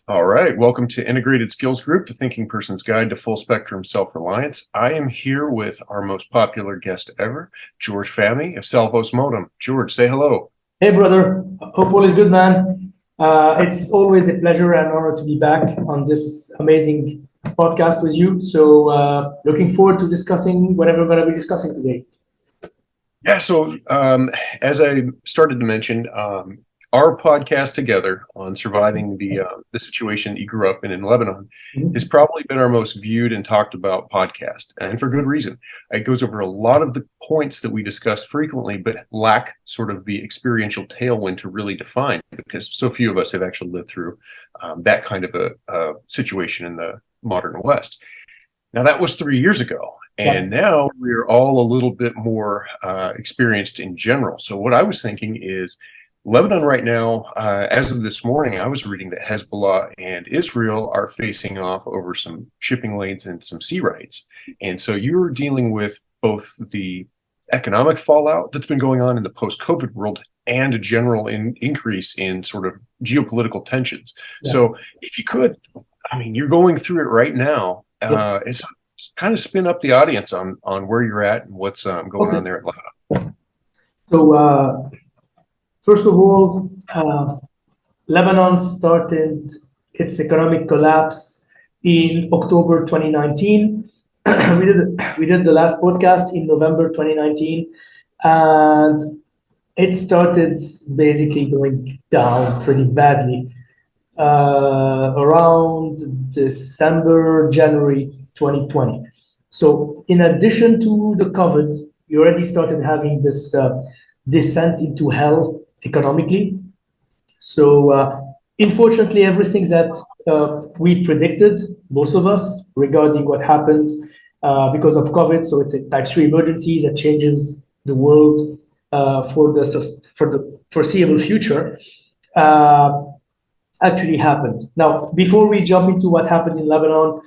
All right, welcome to Integrated Skills Group, the thinking person's guide to full spectrum self-reliance. I am here with our most popular guest ever, George Fahmy of Salvos Modum. George, say hello. Hey, brother. Hope all is good, man. It's always a pleasure and honor to be back on this amazing podcast with you. So, looking forward to discussing whatever we're going to be discussing today. Yeah, so as I started to mention, our podcast together on surviving the situation that you grew up in Lebanon has probably been our most viewed and talked about podcast, and for good reason. It goes over a lot of the points that we discuss frequently, but lack sort of the experiential tailwind to really define, because so few of us have actually lived through that kind of a situation in the modern West. Now, that was 3 years ago. And now we're all a little bit more experienced in general. So what I was thinking is Lebanon right now, as of this morning, I was reading that Hezbollah and Israel are facing off over some shipping lanes and some sea rights. And so you're dealing with both the economic fallout that's been going on in the post-COVID world and a general increase in sort of geopolitical tensions. Yeah. So if you could, I mean, you're going through it right now. It's kind of spin up the audience on where you're at and what's going on there at Lebanon. So, first of all, Lebanon started its economic collapse in October 2019. we did the last podcast in November 2019, and it started basically going down pretty badly around December, January 2020. So in addition to the COVID, you already started having this descent into hell economically. So unfortunately, everything that we predicted, most of us, regarding what happens because of COVID, so it's a type 3 emergency that changes the world for the foreseeable future, actually happened. Now, before we jump into what happened in Lebanon,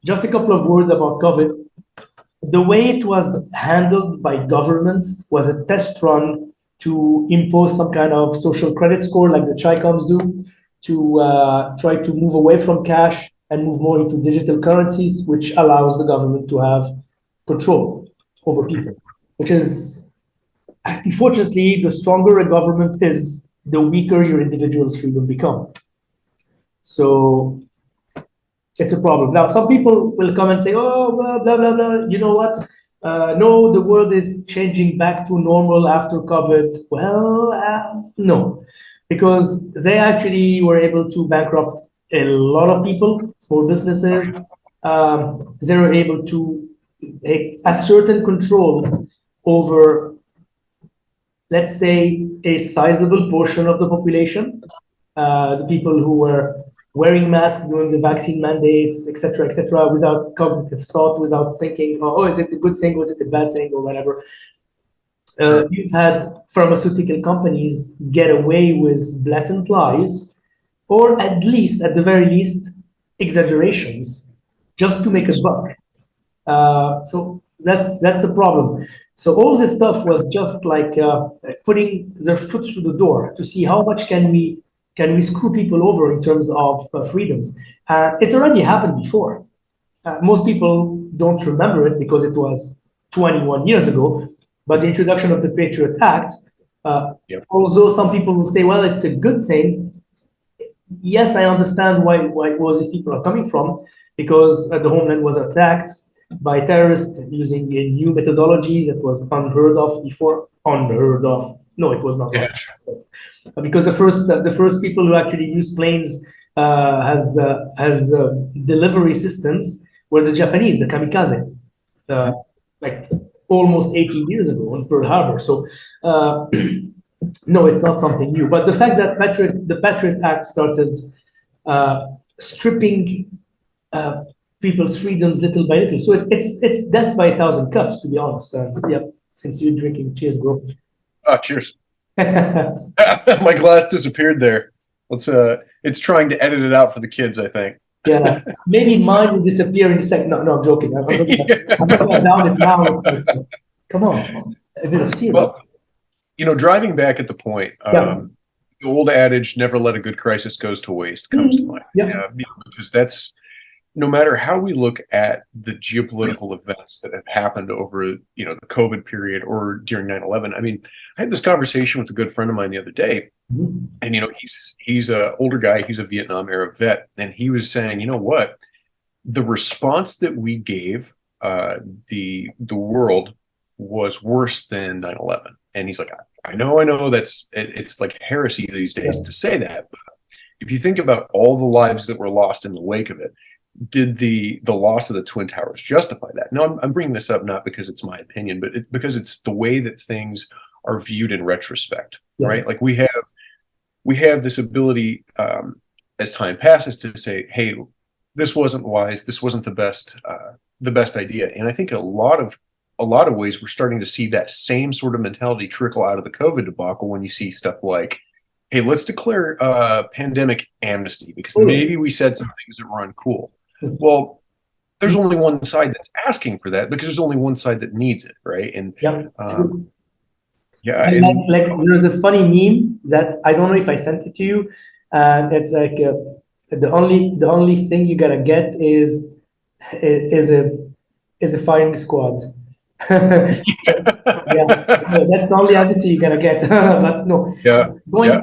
just a couple of words about COVID. The way it was handled by governments was a test run to impose some kind of social credit score like the Chi-Coms do, to try to move away from cash and move more into digital currencies, which allows the government to have control over people, which is, unfortunately, the stronger a government is, the weaker your individual's freedom become. So it's a problem. Now, some people will come and say, oh, blah, blah, blah, blah. You know what? No, the world is changing back to normal after COVID. Well, no, because they actually were able to bankrupt a lot of people, small businesses. They were able to assert control over, let's say, a sizable portion of the population, the people who were wearing masks during the vaccine mandates, et cetera, without cognitive thought, without thinking, oh, is it a good thing, was it a bad thing, or whatever. You've had pharmaceutical companies get away with blatant lies, or at the very least, exaggerations, just to make a buck. So that's a problem. So all this stuff was just like putting their foot through the door to see how much can we screw people over in terms of freedoms. It already happened before. Most people don't remember it because it was 21 years ago. But the introduction of the Patriot Act, although some people will say, well, it's a good thing. Yes, I understand why these people are coming from, because the homeland was attacked by terrorists using a new methodology that was unheard of before. No, it was not. Yeah. Because the first people who actually used planes as delivery systems were the Japanese, the kamikaze, like almost 18 years ago on Pearl Harbor. So no, it's not something new. But the fact that the Patriot Act started stripping people's freedoms little by little. So it's death by 1,000 cuts, to be honest. Yeah, since you're drinking, cheers, bro. Oh, cheers. My glass disappeared there. It's trying to edit it out for the kids, I think. Yeah, maybe mine will disappear in a second. No, I'm joking. I'm going down it now. Come on, a bit of serious. Well, driving back at the point, The old adage, never let a good crisis goes to waste, comes to mind. Yeah. Because that's, no matter how we look at the geopolitical events that have happened over, the COVID period or during 9/11. I mean, I had this conversation with a good friend of mine the other day, and he's a older guy, he's a Vietnam era vet, and he was saying, you know what, the response that we gave the world was worse than 9/11. And he's like, I know it's like heresy these days to say that, but if you think about all the lives that were lost in the wake of it, did the loss of the Twin Towers justify that? No, I'm bringing this up not because it's my opinion, but because it's the way that things are viewed in retrospect, right? Like we have this ability as time passes to say, hey, this wasn't wise, this wasn't the best idea. And I think a lot of ways we're starting to see that same sort of mentality trickle out of the COVID debacle when you see stuff like, hey, let's declare pandemic amnesty because maybe we said some things that were uncool. Well, there's only one side that's asking for that because there's only one side that needs it, right? And like there's a funny meme that I don't know if I sent it to you, and it's like the only thing you gotta get is a firing squad. That's the only answer you're gonna get. But no, going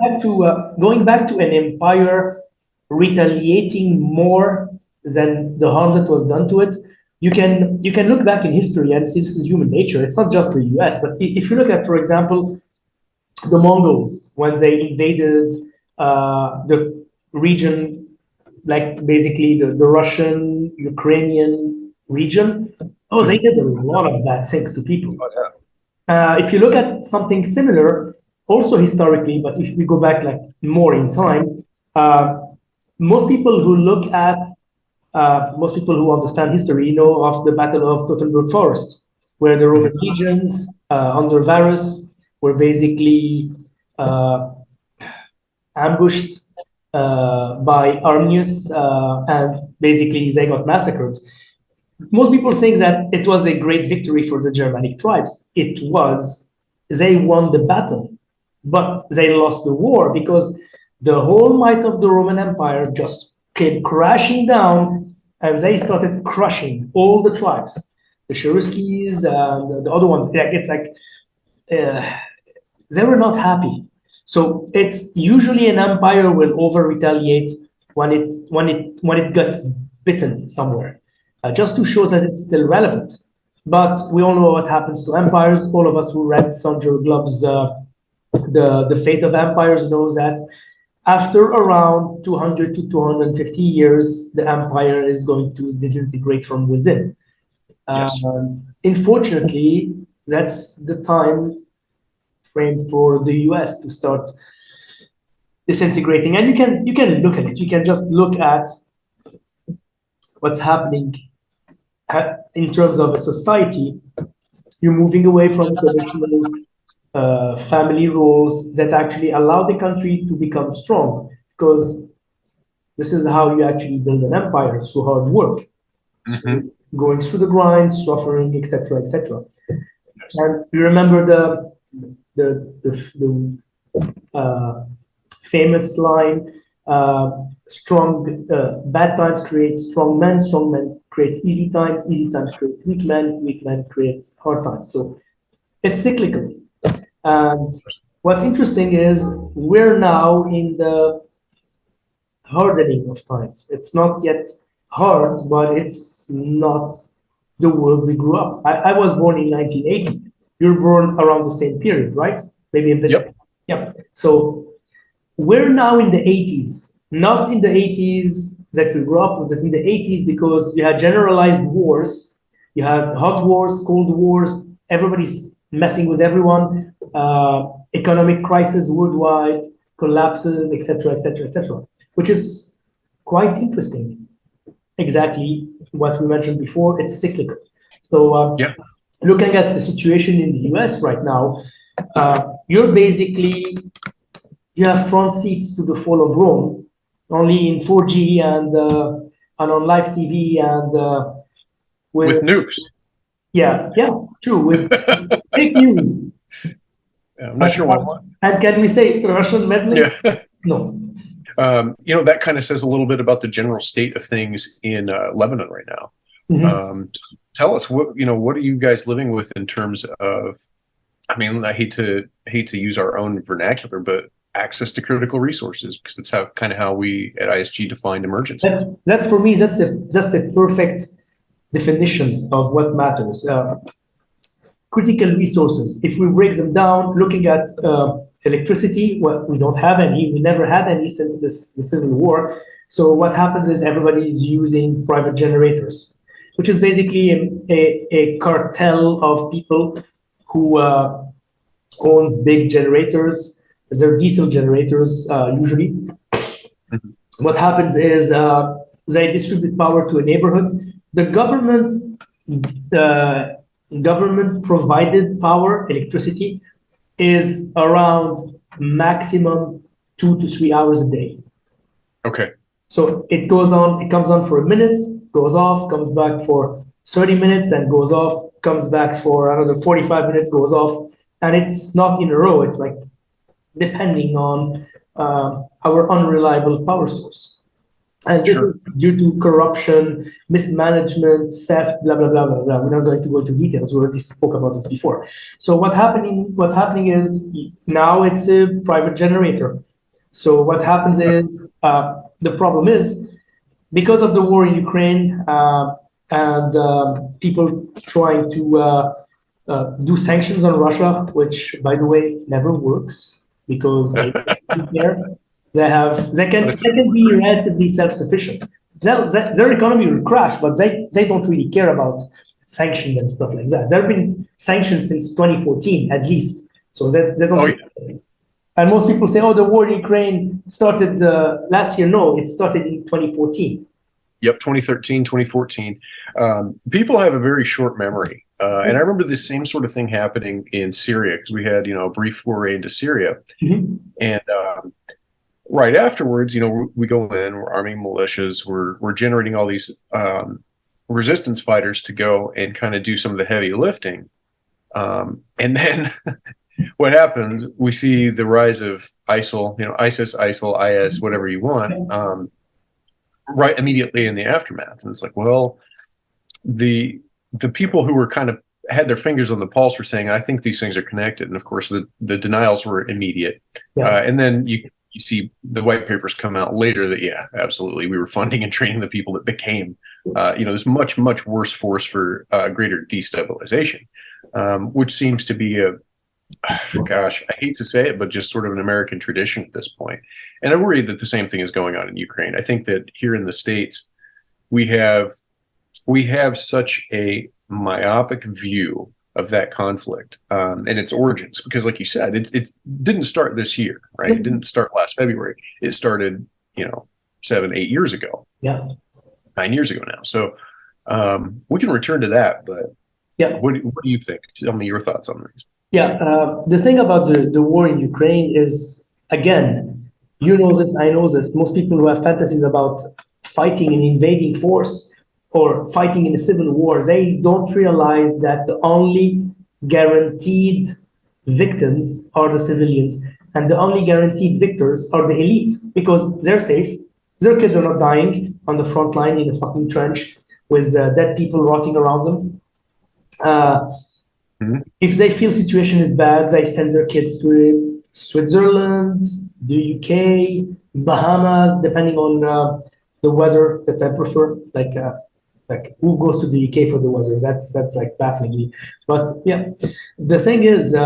back to an empire retaliating more than the harm that was done to it. You can look back in history, and this is human nature. It's not just the US, but if you look at, for example, the Mongols when they invaded the region, like basically the Russian, Ukrainian region. Oh, they did a lot of bad things to people. If you look at something similar, also historically, but if we go back like more in time, most people who understand history know of the Battle of Teutoburg Forest, where the Roman legions under Varus were basically ambushed by Arminius, and basically they got massacred. Most people think that it was a great victory for the Germanic tribes. It was. They won the battle, but they lost the war because the whole might of the Roman Empire just came crashing down, and they started crushing all the tribes, the Cheruskis and the other ones. It's like they were not happy. So it's usually an empire will over retaliate when it gets bitten somewhere. Just to show that it's still relevant. But we all know what happens to empires. All of us who read Sandra Glob's The Fate of Empires knows that after around 200 to 250 years, the empire is going to disintegrate from within. Unfortunately, that's the time frame for the US to start disintegrating. And you can look at it. You can just look at what's happening in terms of a society. You're moving away from traditional family roles that actually allow the country to become strong, because this is how you actually build an empire, through hard work, so going through the grind, suffering, etc., etc. And you remember the famous line, bad times create strong men create easy times create weak men create hard times. So it's cyclical. And what's interesting is we're now in the hardening of times. It's not yet hard, but it's not the world we grew up. I was born in 1980. You're born around the same period, right? Maybe a bit. Yeah. So we're now in the 80s, not in the 80s that we grew up with, in the 80s, because you had generalized wars. You had hot wars, cold wars, everybody's messing with everyone, economic crisis worldwide, collapses, etc., etc., etc., which is quite interesting. Exactly what we mentioned before, it's cyclical. So looking at the situation in the US right now, you have front seats to the fall of Rome, only in 4G and on live TV and with nukes. Yeah, true, with fake news. I'm not sure why. And can we say Russian meddling? Yeah. No. That kind of says a little bit about the general state of things in Lebanon right now. Mm-hmm. Tell us what are you guys living with in terms of, I mean, I hate to use our own vernacular, but access to critical resources, because it's how we at ISG define emergency. That's for me, that's a perfect definition of what matters. Critical resources, if we break them down, looking at electricity, well, we don't have any. We never had any since the Civil War. So what happens is everybody's using private generators, which is basically a cartel of people who owns big generators. They're diesel generators usually. Mm-hmm. What happens is they distribute power to a neighborhood. The government provided power, electricity, is around maximum 2 to 3 hours a day. Okay. So it goes on, it comes on for a minute, goes off, comes back for 30 minutes and goes off, comes back for another 45 minutes, goes off. And it's not in a row, it's like depending on our unreliable power source. And this is due to corruption, mismanagement, theft, blah, blah, blah, blah, blah. We're not going to go into details. We already spoke about this before. So what's happening is now it's a private generator. So what happens is the problem is because of the war in Ukraine and people trying to do sanctions on Russia, which, by the way, never works because they don't care. They can be relatively self-sufficient. Their economy will crash, but they don't really care about sanctions and stuff like that. There have been sanctions since 2014 at least, so they don't. Oh, yeah. And most people say, "Oh, the war in Ukraine started last year." No, it started in 2014. Yep, 2013, 2014. People have a very short memory, and I remember the same sort of thing happening in Syria because we had a brief foray into Syria, mm-hmm. and right afterwards, we go in, we're arming militias, we're generating all these resistance fighters to go and kind of do some of the heavy lifting. And then what happens, we see the rise of ISIL, ISIS, ISIL, IS, whatever you want, right immediately in the aftermath. And it's like, well, the people who were kind of had their fingers on the pulse were saying, I think these things are connected. And of course, the denials were immediate. Yeah. And then you see the white papers come out later that, yeah, absolutely, we were funding and training the people that became, this much, much worse force for greater destabilization, which seems to be gosh, I hate to say it, but just sort of an American tradition at this point. And I worry that the same thing is going on in Ukraine. I think that here in the States, we have such a myopic view of that conflict and its origins, because like you said, it didn't start this year, right? It didn't start last February. It started, 7-8 years ago. Yeah, 9 years ago now. So we can return to that, but yeah, what do you think? Tell me your thoughts on this. Yeah, the thing about the war in Ukraine is, again, you know this, I know this. Most people who have fantasies about fighting an invading force or fighting in a civil war, they don't realize that the only guaranteed victims are the civilians, and the only guaranteed victors are the elite, because they're safe. Their kids are not dying on the front line in a fucking trench with dead people rotting around them. If they feel situation is bad, they send their kids to Switzerland, the UK, Bahamas, depending on the weather that I prefer. Like who goes to the UK for the weather? That's like baffling me. But yeah, the thing is,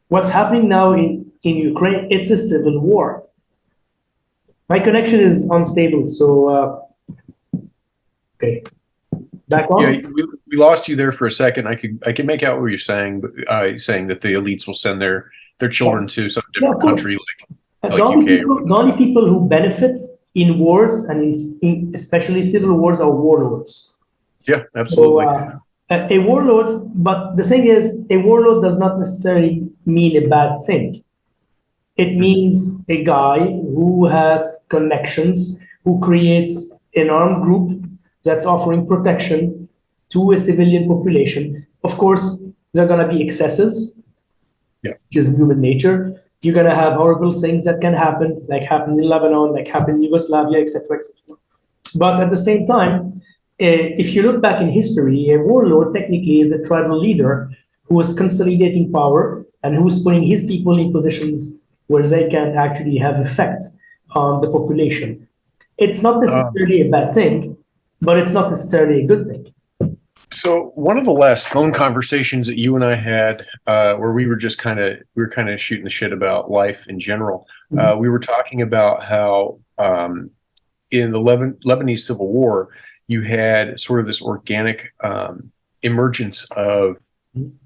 what's happening now in Ukraine, it's a civil war. My connection is unstable, so okay. Back on. Yeah, we lost you there for a second. I could make out what you're saying, but saying that the elites will send their children to some different country like UK. The only people who benefit in wars and in especially civil wars are warlords. Yeah, absolutely. So, a warlord, but the thing is, a warlord does not necessarily mean a bad thing. It means a guy who has connections, who creates an armed group that's offering protection to a civilian population. Of course, there are going to be excesses. which is human nature. You're gonna have horrible things that can happen, like happened in Lebanon, like happened in Yugoslavia, etc., etc. But at the same time, if you look back in history, a warlord technically is a tribal leader who is consolidating power and who's putting his people in positions where they can actually have effect on the population. It's not necessarily a bad thing, but it's not necessarily a good thing. So one of the last phone conversations that you and I had, where we were shooting the shit about life in general. We were talking about how in the Lebanese Civil War, you had sort of this organic emergence of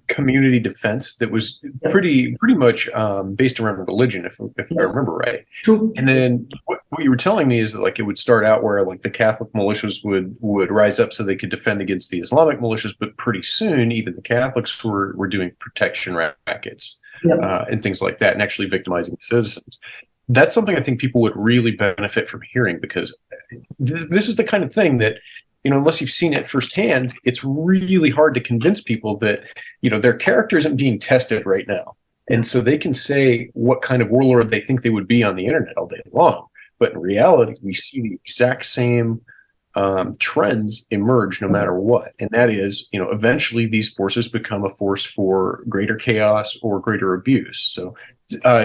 community defense that was pretty much based around religion, if I remember right. True. And then what you were telling me is that like it would start out where like the Catholic militias would rise up so they could defend against the Islamic militias, but pretty soon even the Catholics were doing protection rackets and things like that, and actually victimizing citizens. That's something I think people would really benefit from hearing, because this is the kind of thing that, you know, unless you've seen it firsthand, it's really hard to convince people that, you know, their character isn't being tested right now. And so they can say what kind of warlord they think they would be on the internet all day long. But in reality, we see the exact same trends emerge no matter what. And that is, you know, eventually these forces become a force for greater chaos or greater abuse. So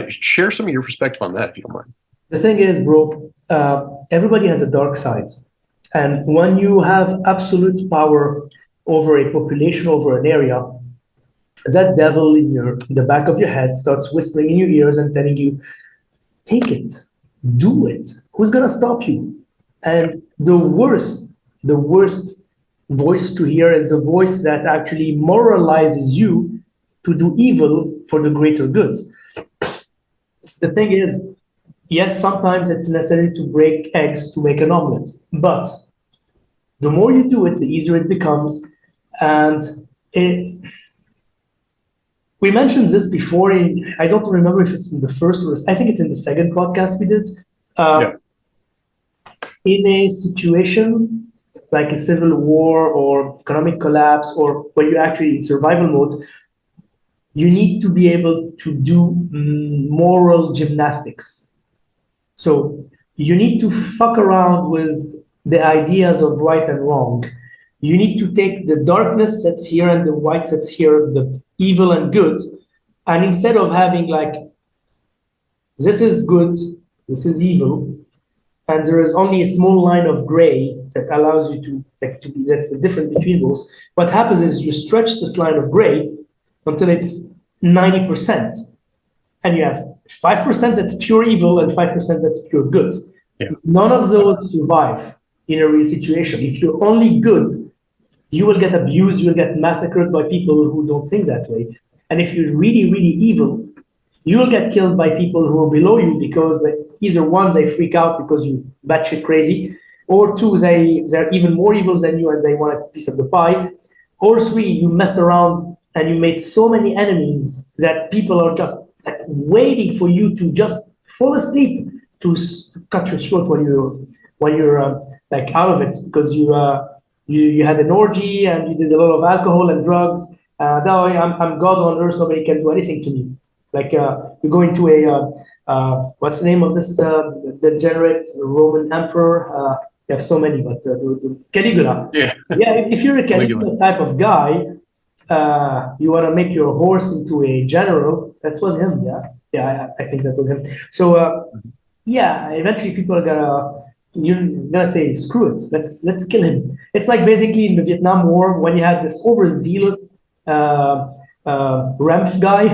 share some of your perspective on that, if you don't mind. The thing is, bro, everybody has a dark side. And when you have absolute power over a population, over an area, that devil in the back of your head starts whispering in your ears and telling you, take it, do it. Who's gonna stop you? And the worst voice to hear is the voice that actually moralizes you to do evil for the greater good. The thing is, yes, sometimes it's necessary to break eggs to make an omelet, but the more you do it, the easier it becomes. And we mentioned this before I don't remember if it's in the first or I think it's in the second podcast we did. In a situation like a civil war or economic collapse, or when you're actually in survival mode, you need to be able to do moral gymnastics. So you need to fuck around with the ideas of right and wrong. You need to take the darkness that's here and the white that's here, the evil and good, and instead of having like, this is good, this is evil, and there is only a small line of gray that allows you to that's the difference between those. What happens is you stretch this line of gray until it's 90%. And you have 5% that's pure evil and 5% that's pure good. Yeah. None of those survive in a real situation. If you're only good, you will get abused, you will get massacred by people who don't think that way. And if you're really, really evil, you will get killed by people who are below you, because either one, they freak out because you batshit crazy, or two, they're even more evil than you and they want a piece of the pie, or three, you messed around and you made so many enemies that people are just like waiting for you to just fall asleep to cut your throat when you're like out of it, because you had an orgy and you did a lot of alcohol and drugs. Now I'm God on earth, nobody can do anything to me. Like you go into a what's the name of this degenerate Roman emperor? You have so many, but Caligula. Yeah. If you're a Caligula type of guy, you want to make your horse into a general. That was him. I think that was him. So eventually people are gonna say, screw it, let's kill him. It's like basically in the Vietnam War when you had this overzealous Ramf guy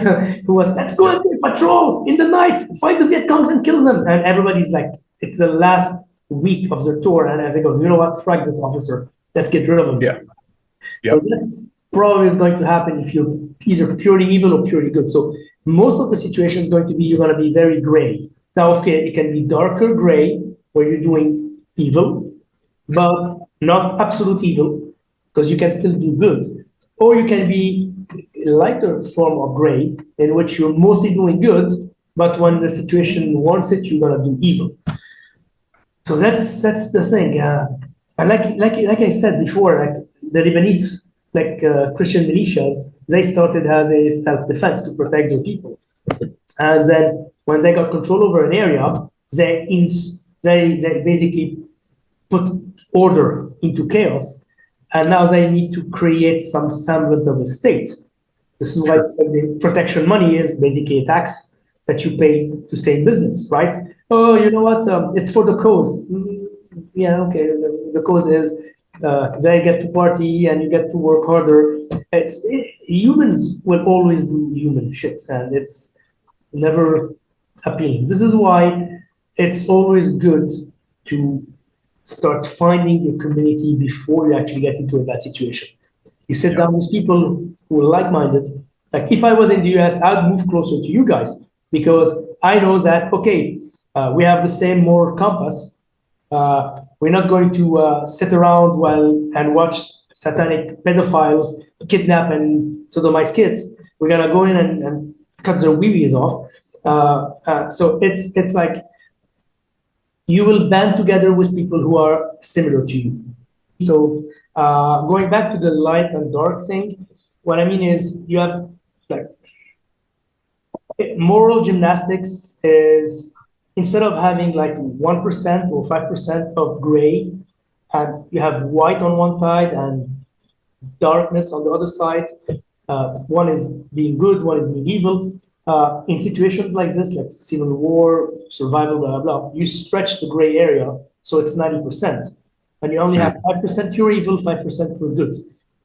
who was, let's go and patrol in the night, fight the Viet Congs and kill them. And everybody's like, it's the last week of their tour. And as they go, you know what, frag this officer, let's get rid of him. Yeah. Yep. So that's probably is going to happen if you're either purely evil or purely good. So most of the situation is going to be, you're going to be very gray. Now, okay, it can be darker gray where you're doing evil, but not absolute evil, because you can still do good. Or you can be a lighter form of gray in which you're mostly doing good, but when the situation warrants it, you're going to do evil. So that's the thing. And like I said before, like the Lebanese Christian militias, they started as a self-defense to protect their people. And then when they got control over an area, they basically put order into chaos. And now they need to create some semblance of a state. This is why the protection money is basically a tax that you pay to stay in business, right? Oh, you know what? It's for the cause. Yeah, okay. The cause is they get to party and you get to work harder. Humans will always do human shit, and it's never appealing. This is why it's always good to start finding your community before you actually get into a bad situation. You sit down with people who are like-minded. Like if I was in the US, I'd move closer to you guys because I know that, okay, we have the same moral compass. We're not going to sit around and watch satanic pedophiles kidnap and sodomize kids. We're going to go in and cut their wee-wees off. So it's like you will band together with people who are similar to you. So going back to the light and dark thing, what I mean is you have like moral gymnastics is instead of having like 1% or 5% of gray, and you have white on one side and darkness on the other side. One is being good, one is being evil. In situations like this, like civil war, survival, blah, blah, blah, you stretch the gray area so it's 90%. And you only have 5% pure evil, 5% pure good.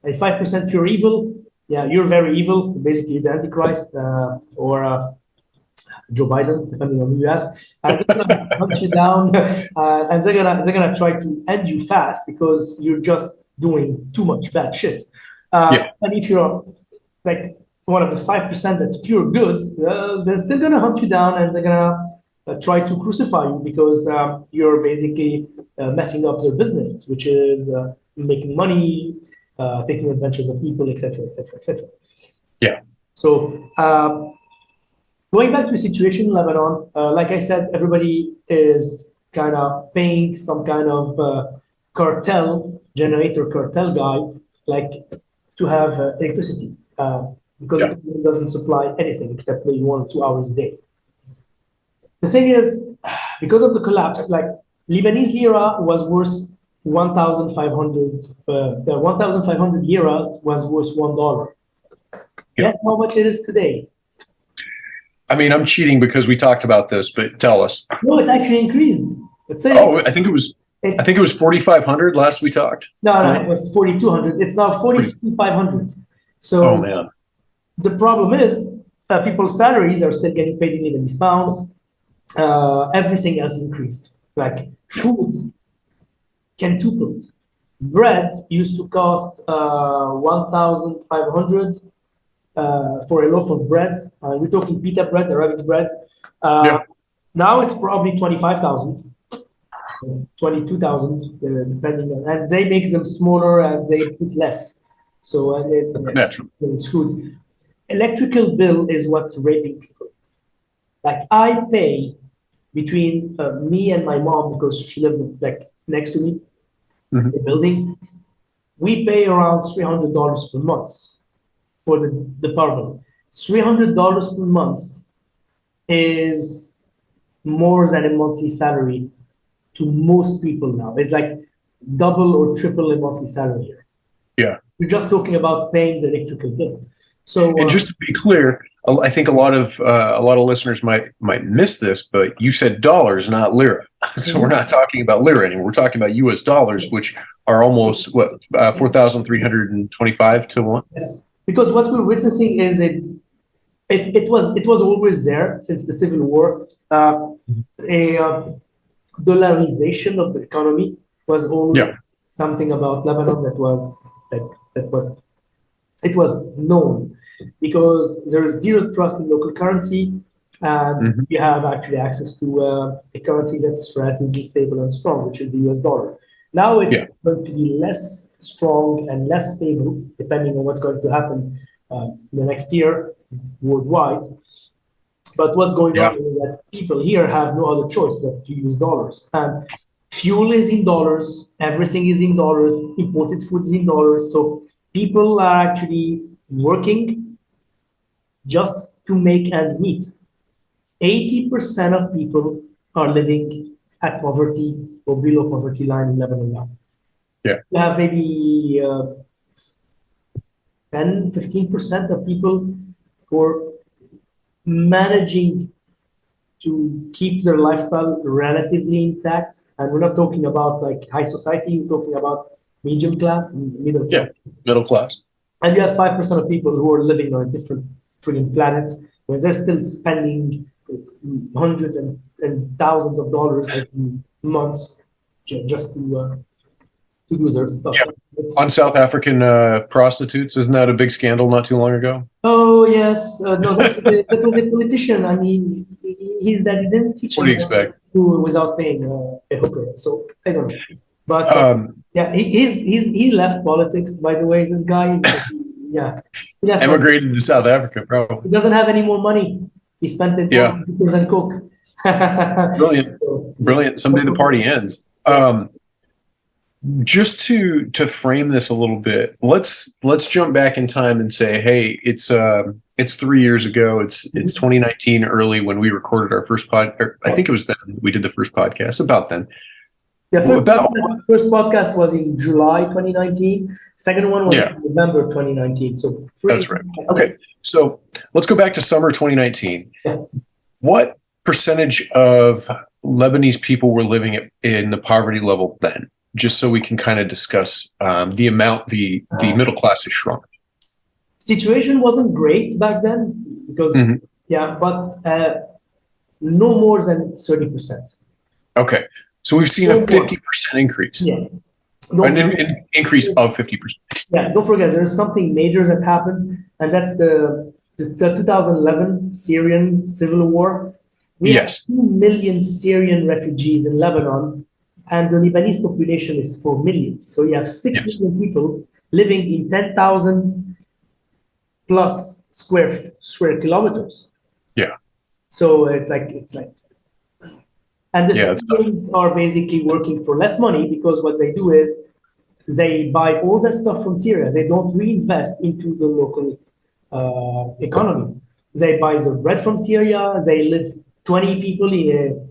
And 5% pure evil, yeah, you're very evil, basically the Antichrist or Joe Biden, depending on who you ask. And they're gonna hunt you down, and they're gonna try to end you fast because you're just doing too much bad shit. And if you're like one of the 5% that's pure good, they're still gonna hunt you down and they're gonna try to crucify you because you're basically messing up their business, which is making money, taking advantage of people, etc., etc., etc. Yeah. So going back to the situation in Lebanon, like I said, everybody is kind of paying some kind of generator cartel guy, like to have electricity because it doesn't supply anything except maybe 1 or 2 hours a day. The thing is, because of the collapse, like Lebanese lira was worth 1,500. 1,500 liras was worth $1. Guess how much it is today? I mean, I'm cheating because we talked about this, but tell us. No, it actually increased. I think it was 4,500 last we talked. No, it was 4,200. It's now 4,500. So man. The problem is people's salaries are still getting paid in Lebanese pounds. Everything else increased. Like food quintupled. Bread used to cost 1,500 for a loaf of bread. We're talking pita bread, Arabic bread. Now it's probably 25,000, 22,000, depending on, and they make them smaller and they put less. So it's food. Electrical bill is what's raping people. Like I pay between me and my mom because she lives like next to me, the building. We pay around $300 per month for the power bill. $300 per month is more than a monthly salary to most people now. It's like double or triple a monthly salary here. Yeah. We're just talking about paying the electrical bill. So, and just to be clear, I think a lot of listeners might miss this, but you said dollars, not lira. So we're not talking about lira anymore. We're talking about U.S. dollars, which are almost 4,325 to 1. Yes, because what we're witnessing is it was always there since the Civil War. A dollarization of the economy was always something about Lebanon that was known because there is zero trust in local currency, and you have actually access to a currency that's relatively stable and strong, which is the US dollar. Now it's going to be less strong and less stable, depending on what's going to happen the next year worldwide. But what's going on is that people here have no other choice than to use dollars. And fuel is in dollars, everything is in dollars, imported food is in dollars. So people are actually working just to make ends meet. 80% of people are living at poverty or below poverty line in Lebanon now. Yeah. You have maybe 10, 15% of people who are managing to keep their lifestyle relatively intact. And we're not talking about like high society, we're talking about medium class and middle class. Yeah, middle class. And you have 5% of people who are living on a different freaking planet where they're still spending hundreds and thousands of dollars every months just to do their stuff. Yeah. On South African prostitutes, isn't that a big scandal not too long ago? Oh yes, no, that was a politician. I mean, he didn't teach What him do you how to expect? do without paying a hooker. So I don't know, but yeah, he left politics. By the way, this guy, yeah, he left. Emigrated to South Africa, probably. He doesn't have any more money. He spent it on hookers and coke. Brilliant, brilliant. Someday the party ends. Just to frame this a little bit, let's jump back in time and say, hey, it's 3 years ago. It's 2019 early when we recorded our first I think it was then we did the first podcast about then. The first podcast was in July 2019. Second one was in November 2019. So that's right. Okay, so let's go back to summer 2019. Yeah. What percentage of Lebanese people were living in the poverty level then? Just so we can kind of discuss the amount the middle class has shrunk. Situation wasn't great back then because but no more than 30%. Okay, so we've seen a 50% increase. Yeah, an increase of 50%. Yeah, don't forget there is something major that happened, and that's the 2011 Syrian civil war. We have 2 million Syrian refugees in Lebanon. And the Lebanese population is 4 million. So you have 6 million people living in 10,000 plus square kilometers. Yeah. So it's like, and the Syrians are basically working for less money because what they do is they buy all that stuff from Syria. They don't reinvest into the local economy. They buy the bread from Syria. They live 20 people in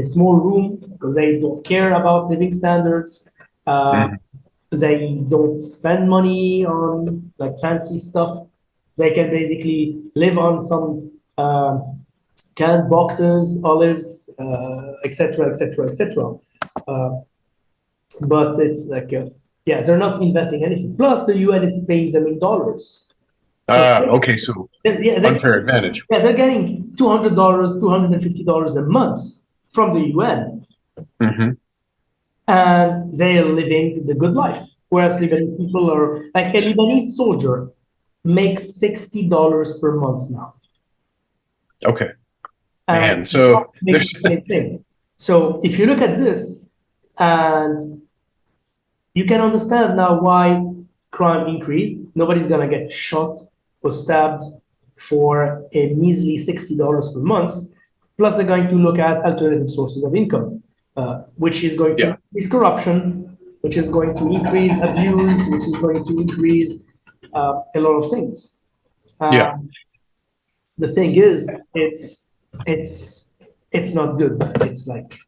a small room because they don't care about living standards. They don't spend money on like fancy stuff. They can basically live on some canned boxes, olives, etc., etc., etc. But it's like, they're not investing anything. Plus, the UN is paying them in dollars. Okay, so unfair advantage. Yeah, they're getting $200, $250 a month from the UN. And they are living the good life. Whereas Lebanese people are, like a Lebanese soldier makes $60 per month now. Okay. And so there's So if you look at this, and you can understand now why crime increased. Nobody's gonna get shot or stabbed for a measly $60 per month. Plus, they're going to look at alternative sources of income, which is going to increase corruption, which is going to increase abuse, which is going to increase a lot of things. The thing is, it's not good. It's like,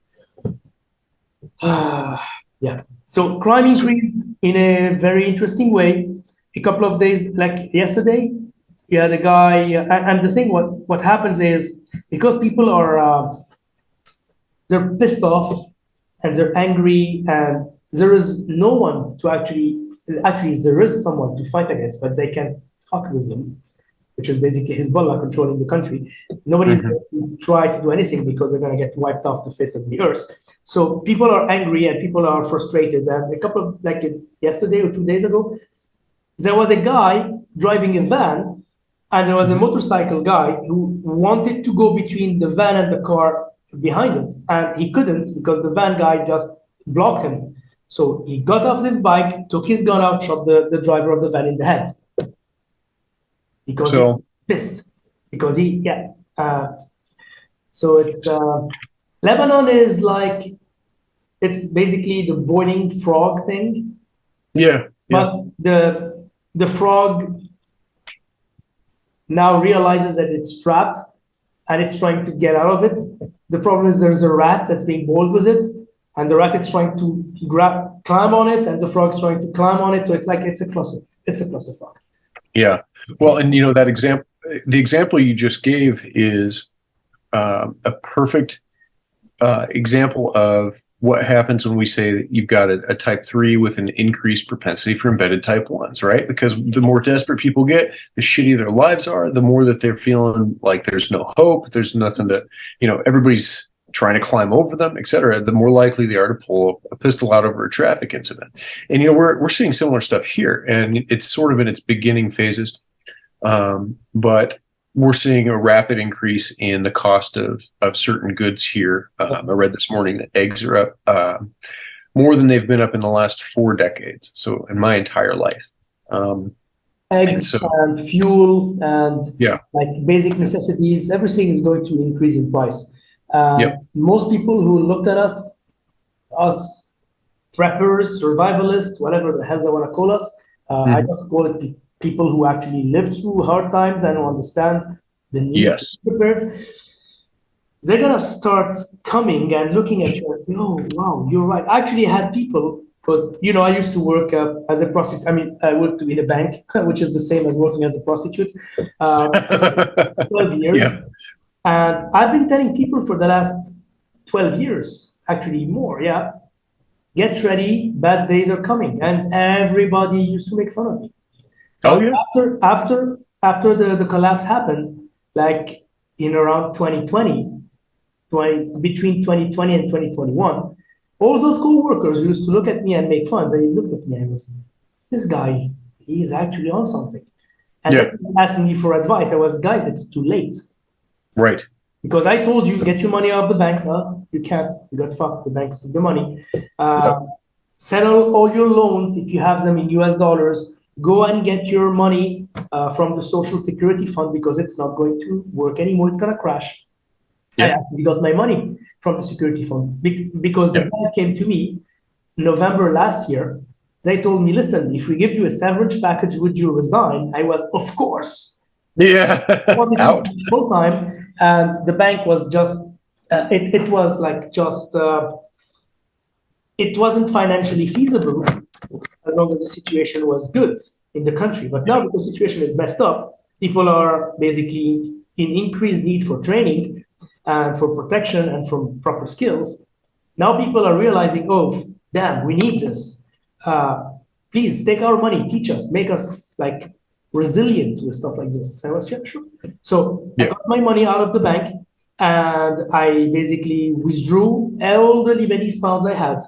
So crime increased in a very interesting way. A couple of days, like yesterday, you had a guy, and the thing, what happens is because people are they're pissed off and they're angry, and there is no one to actually there is someone to fight against, but they can fuck with them, which is basically Hezbollah controlling the country. Nobody's going to try to do anything because they're going to get wiped off the face of the earth. So people are angry and people are frustrated. And a couple of, like yesterday or 2 days ago, there was a guy driving a van, and there was a motorcycle guy who wanted to go between the van and the car behind it. And he couldn't because the van guy just blocked him. So he got off the bike, took his gun out, shot the driver of the van in the head. Because he's pissed. Because so it's, Lebanon is like, it's basically the boiling frog thing. Yeah. But the frog now realizes that it's trapped and it's trying to get out of it. The problem is there's a rat that's being boiled with it, and the rat is trying to climb on it, and the frog's trying to climb on it. So it's a clusterfuck. Yeah. Well, and that example, the example you just gave is a perfect example of what happens when we say that you've got a type 3 with an increased propensity for embedded type 1s, right? Because the more desperate people get, the shittier their lives are, the more that they're feeling like there's no hope, there's nothing to, everybody's trying to climb over them, et cetera, the more likely they are to pull a pistol out over a traffic incident. And, we're seeing similar stuff here, and it's sort of in its beginning phases. But we're seeing a rapid increase in the cost of certain goods here. I read this morning that eggs are up more than they've been up in the last 4 decades. So in my entire life. Eggs and fuel and like basic necessities, everything is going to increase in price. Most people who looked at us preppers, survivalists, whatever the hell they want to call us, I just call it people who actually lived through hard times and who understand the need to be prepared. They're going to start coming and looking at you and say, oh, wow, you're right. I actually had people, because, I used to work as a prostitute. I mean, I worked in a bank, which is the same as working as a prostitute, 12 years. Yeah. And I've been telling people for the last 12 years, actually more, get ready, bad days are coming. And everybody used to make fun of me. Oh, yeah. After the collapse happened, like in around 2020, between 2020 and 2021, all those co-workers used to look at me and make fun. They looked at me and was, this guy, he's actually on something. And they were asking me for advice. I was, guys, it's too late. Right. Because I told you, get your money out of the banks. You can't. You got fucked. The banks took the money. Settle all your loans if you have them in US dollars. Go and get your money from the Social Security Fund because it's not going to work anymore. It's going to crash. I actually got my money from the Security Fund because the bank came to me November last year. They told me, listen, if we give you a severance package, would you resign? I was, of course. Yeah. Out. Full time. And the bank was just, it was like just, it wasn't financially feasible as long as the situation was good in the country. But now that the situation is messed up, people are basically in increased need for training and for protection and for proper skills. Now people are realizing, oh, damn, we need this. Please take our money, teach us, make us like resilient with stuff like this. I was, yeah, sure. So I got my money out of the bank and I basically withdrew all the Lebanese pounds I had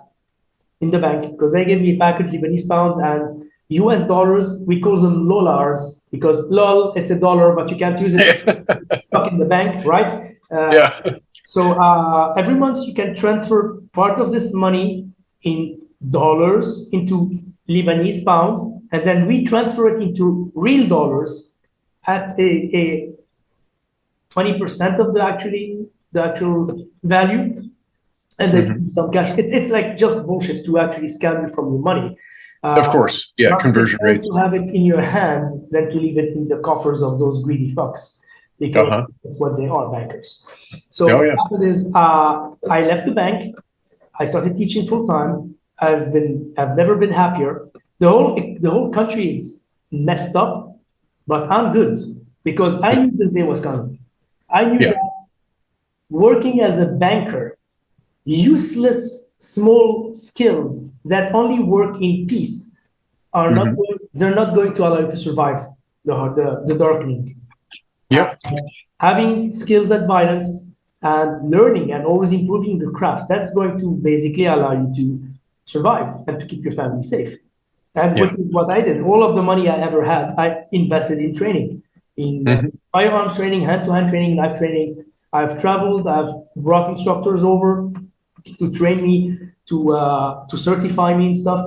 in the bank because they gave me a package Lebanese pounds and US dollars. We call them lolars because lol, it's a dollar, but you can't use it. It's stuck in the bank, right? So every month you can transfer part of this money in dollars into Lebanese pounds, and then we transfer it into real dollars at a 20% of the actual value, and then some cash. It's like just bullshit to actually scam you from your money. Of course, conversion rates. To have it in your hands than to leave it in the coffers of those greedy fucks, because that's what they are, bankers. So after this, I left the bank. I started teaching full time. I've never been happier. The whole country is messed up, but I'm good because I knew this day was coming. I knew that working as a banker, useless small skills that only work in peace are they're not going to allow you to survive the darkening. Having skills at violence and learning and always improving your craft, that's going to basically allow you to survive and to keep your family safe. And which is what I did. All of the money I ever had, I invested in training, in firearms training, hand-to-hand training, knife training. I've traveled, I've brought instructors over to train me, to certify me and stuff,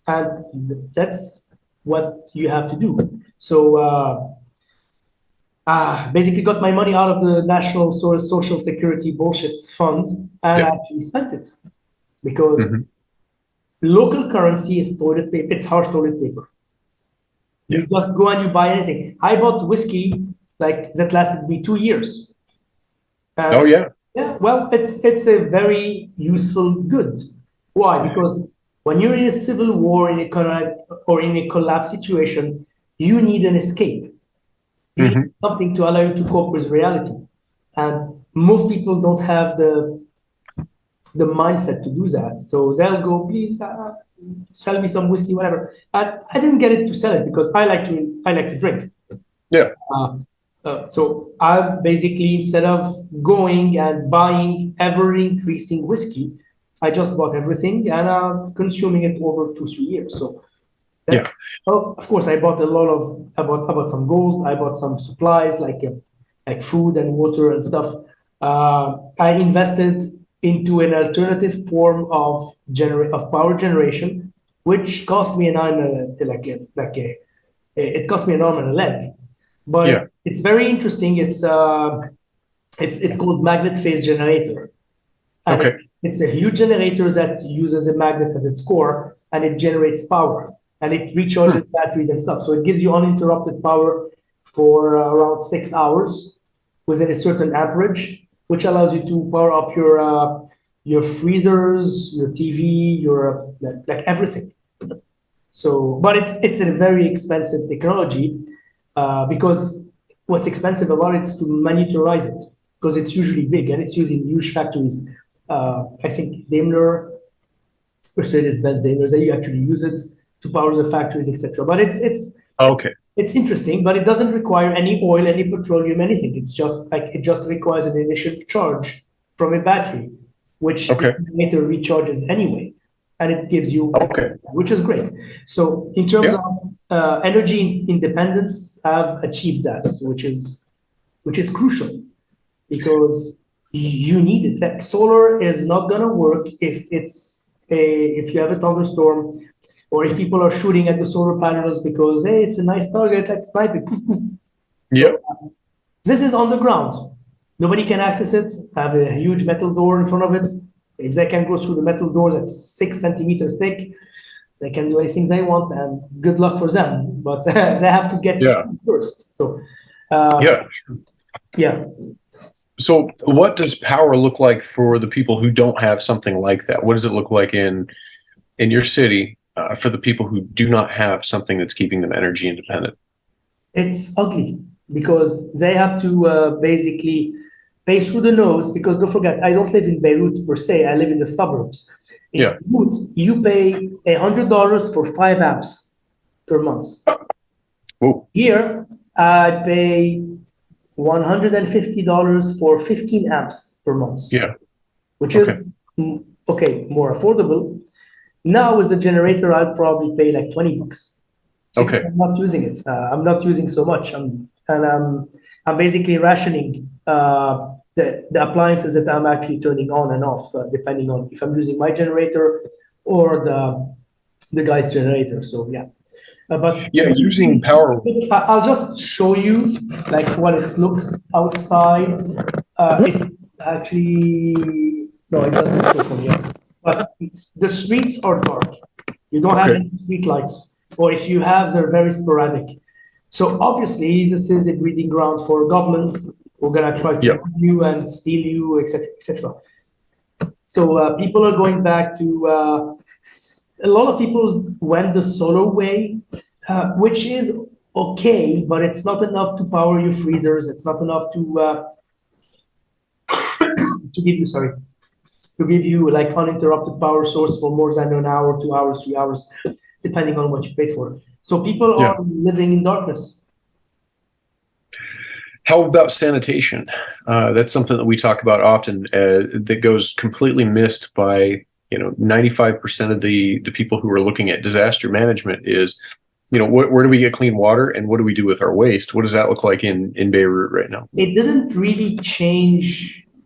and that's what you have to do. So basically got my money out of the National Social Security bullshit fund and actually spent it because local currency is toilet paper. It's harsh toilet paper. You just go and you buy anything. I bought whiskey like that lasted me 2 years. Oh yeah. Yeah, well, it's a very useful good. Why? Because when you're in a civil war, or in a collapse situation, you need an escape. You need Hmm. something to allow you to cope with reality. And most people don't have the mindset to do that. So they'll go, please sell me some whiskey, whatever. And I didn't get it to sell it because I like to drink. Yeah. Uh, so I basically, instead of going and buying ever increasing whiskey, I just bought everything and consuming it over 2 3 years. So Yeah. that's, oh, of course, I bought a lot of, I bought some gold, I bought some supplies like food and water and stuff. I invested into an alternative form of power generation, which cost me an arm and it cost me an arm and a leg. But Yeah. it's very interesting. It's called magnet phase generator, and Okay. it's a huge generator that uses a magnet as its core, and it generates power, and it recharges batteries and stuff. So it gives you uninterrupted power for around 6 hours within a certain amperage, which allows you to power up your freezers, your TV, your like everything. So, but it's a very expensive technology because what's expensive about it is to monitorize it because it's usually big and it's used in huge factories. I think Daimler, Mercedes-Benz, Daimler, they actually use it to power the factories, etc. But Okay. it's interesting, but it doesn't require any oil, any petroleum, anything. It's just like it just requires an initial charge from a battery, which Okay. later recharges anyway, and it gives you, Okay. which is great. So in terms Yeah. of energy independence, I've achieved that, which is crucial because you need it. Like solar is not gonna work if you have a thunderstorm or if people are shooting at the solar panels because hey, it's a nice target, let's snipe it. Yeah. So this is on the ground. Nobody can access it. Have a huge metal door in front of it. If they can go through the metal door that's 6 centimeters thick, they can do anything they want, and good luck for them. But they have to get Yeah. through first. So, uh, Yeah. yeah. So what does power look like for the people who don't have something like that? What does it look like in your city for the people who do not have something that's keeping them energy independent? It's ugly because they have to basically pay through the nose. Because don't forget, I don't live in Beirut per se. I live in the suburbs. In Yeah. Beirut, you pay $100 for 5 amps per month. Whoa. Here, I pay $150 for 15 amps per month, Yeah. which Okay. is okay, more affordable. Now with the generator, I'll probably pay like $20 because Okay. I'm not using it. I'm not using so much. I'm basically rationing the appliances that I'm actually turning on and off, depending on if I'm using my generator or the guy's generator. So yeah. But Yeah. Using power. I'll just show you like what it looks outside. It actually no, it doesn't show from here. But the streets are dark. You don't have Okay. any street lights, or if you have, they're very sporadic. So obviously, this is a breeding ground for goblins who are gonna try to Yeah. rob you and steal you, etc., etc. So people are going back to a lot of people went the solar way, which is okay, but it's not enough to power your freezers. It's not enough to give you like uninterrupted power source for more than an hour, 2 hours, 3 hours, depending on what you paid for. So people Yeah. are living in darkness. How about sanitation? That's something that we talk about often that goes completely missed by 95% of the people who are looking at disaster management is where do we get clean water and what do we do with our waste? What does that look like in Beirut right now? It didn't really change.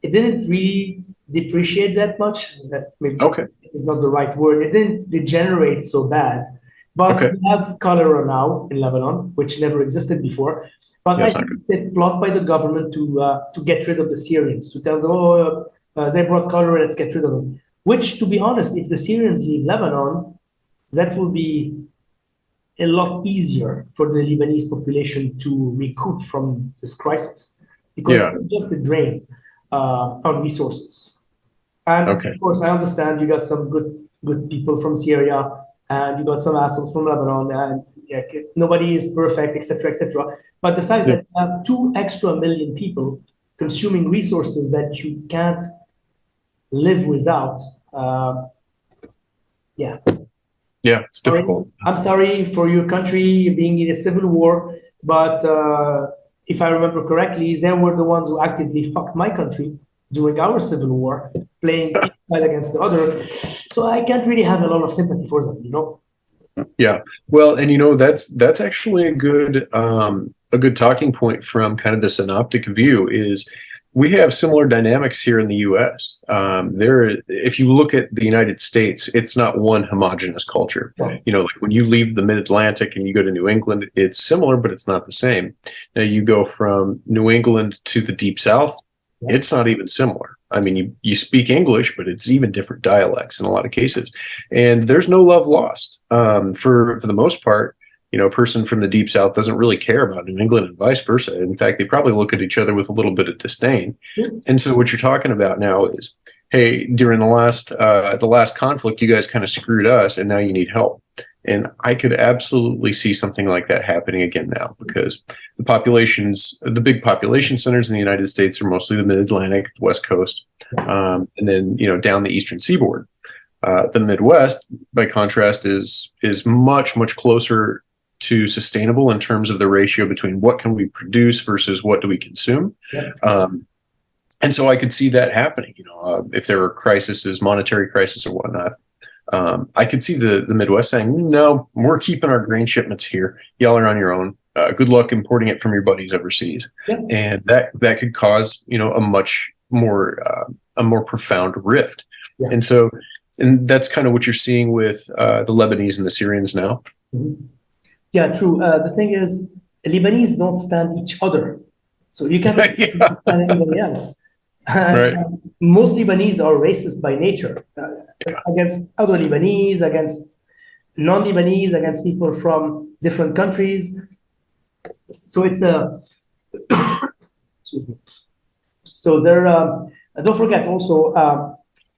It didn't really depreciate that much. That maybe Okay. is not the right word. It didn't degenerate so bad. But Okay. we have cholera now in Lebanon, which never existed before. But I That's not think good. it's a plot by the government to get rid of the Syrians, to tell them, oh, they brought cholera, let's get rid of them. Which, to be honest, if the Syrians leave Lebanon, that will be a lot easier for the Lebanese population to recoup from this crisis because Yeah. it's just a drain on resources. And Okay. of course, I understand you got some good people from Syria and you got some assholes from Lebanon, and yeah, nobody is perfect, etc., etc. But the fact Yeah. that you have 2 extra million people consuming resources that you can't live without, yeah. Yeah. It's difficult. I'm sorry for your country being in a civil war, but if I remember correctly, they were the ones who actively fucked my country during our civil war, playing each side against the other. So I can't really have a lot of sympathy for them, you know? Yeah. Well, and that's actually a good talking point from kind of the synoptic view is we have similar dynamics here in the US. If you look at the United States, it's not one homogenous culture. Right. You know, like when you leave the mid-Atlantic and you go to New England, it's similar, but it's not the same. Now you go from New England to the Deep South, Yeah. it's not even similar. I mean, you speak English, but it's even different dialects in a lot of cases. And there's no love lost. For the most part, you know, a person from the Deep South doesn't really care about New England and vice versa. In fact, they probably look at each other with a little bit of disdain. Sure. And so what you're talking about now is, hey, during the last conflict, you guys kind of screwed us, and now you need help. And I could absolutely see something like that happening again now, because the big population centers in the United States are mostly the Mid-Atlantic, the West Coast, and then, you know, down the Eastern Seaboard. The Midwest, by contrast, is much, much closer to sustainable in terms of the ratio between what can we produce versus what do we consume. Yeah. And so I could see that happening, you know, if there were crises, monetary crisis or whatnot. I could see the Midwest saying, no, we're keeping our grain shipments here. Y'all are on your own. Good luck importing it from your buddies overseas. Yeah. And that could cause, you know, a more profound rift. Yeah. And that's kind of what you're seeing with the Lebanese and the Syrians now. Mm-hmm. Yeah, true. The thing is, Lebanese don't stand each other. So you can't stand anybody else. Right. Most Lebanese are racist by nature, against other Lebanese, against non-Lebanese, against people from different countries. So it's a. Excuse me. So there. Don't forget also,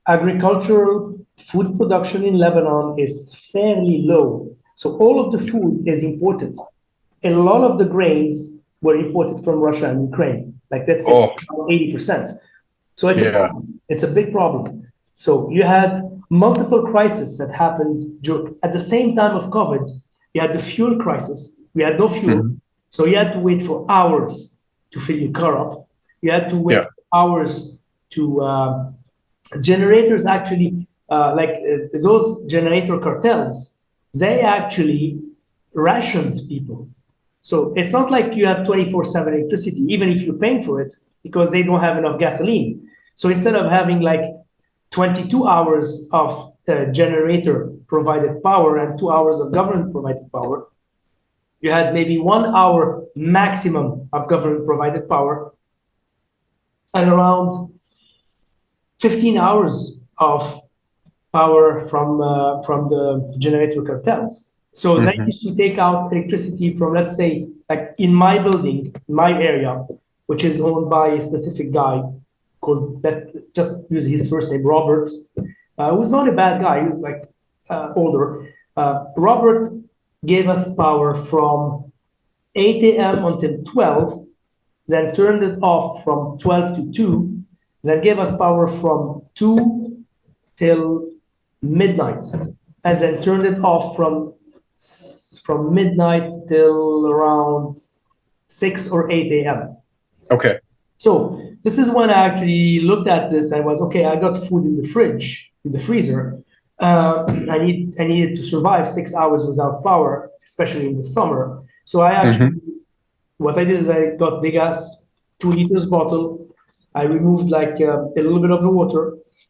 agricultural food production in Lebanon is fairly low. So all of the food is imported. And a lot of the grains were imported from Russia and Ukraine. Like that's 80%. So it's a big problem. So you had multiple crises that happened at the same time of COVID. You had the fuel crisis. We had no fuel. Mm-hmm. So you had to wait for hours to fill your car up. You had to wait for hours to generators actually, those generator cartels, they actually rationed people. So it's not like you have 24/7 electricity, even if you're paying for it, because they don't have enough gasoline. So instead of having like 22 hours of generator provided power and 2 hours of government provided power, you had maybe 1 hour maximum of government provided power and around 15 hours of power from the generator cartels. So they used to take out electricity from, let's say, like in my building, my area, which is owned by a specific guy called, let's just use his first name, Robert, who's not a bad guy, he was like older. Robert gave us power from 8 a.m. until 12, then turned it off from 12 to 2, then gave us power from 2 till midnight, and then turned it off from midnight till around 6 or 8 a.m. Okay. So this is when I actually looked at this and was, okay, I got food in the fridge, in the freezer. I needed to survive 6 hours without power, especially in the summer. So I actually, what I did is I got big ass 2 liters bottle. I removed like a little bit of the water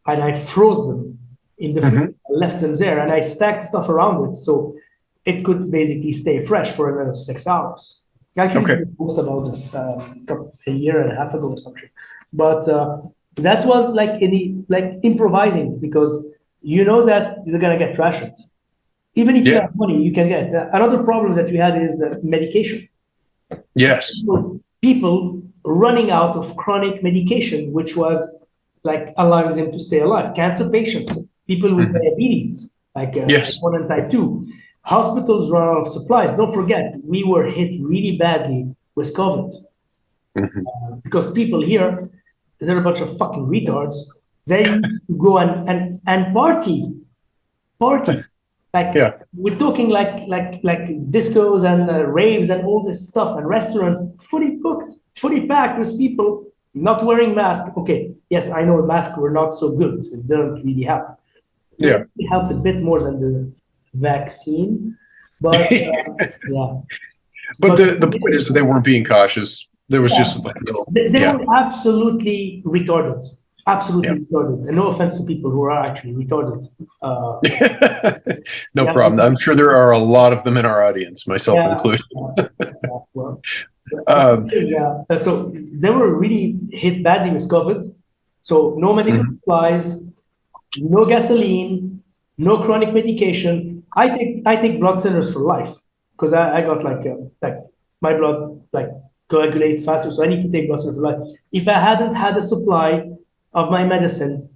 and I froze them in the fridge. I left them there and I stacked stuff around it so it could basically stay fresh for another 6 hours. I actually did post about this a year and a half ago or something. But that was like improvising, because you know that you're gonna get rationed. Even if you Yeah. have money, you can get. Another problem that we had is medication. Yes. People running out of chronic medication, which was like allowing them to stay alive. Cancer patients, people with diabetes, like type Yes. 1 and type 2. Hospitals run out of supplies. Don't forget, we were hit really badly with COVID because people here, they're a bunch of fucking retards. They go and party. Like Yeah. we're talking like discos and raves and all this stuff and restaurants fully booked, fully packed with people not wearing masks. Okay, yes, I know masks were not so good. So it didn't really help. Yeah. It helped a bit more than the vaccine, but yeah. But the point is they weren't being cautious. There was just like they were absolutely retarded. Absolutely retarded. And no offense to people who are actually retarded. No problem. I'm sure there are a lot of them in our audience, myself included. Well, so they were really hit badly with COVID. So no medical supplies, no gasoline, no chronic medication. I take blood thinners for life because I got like my blood like coagulates faster, so I need to take blood thinners for life. If I hadn't had a supply of my medicine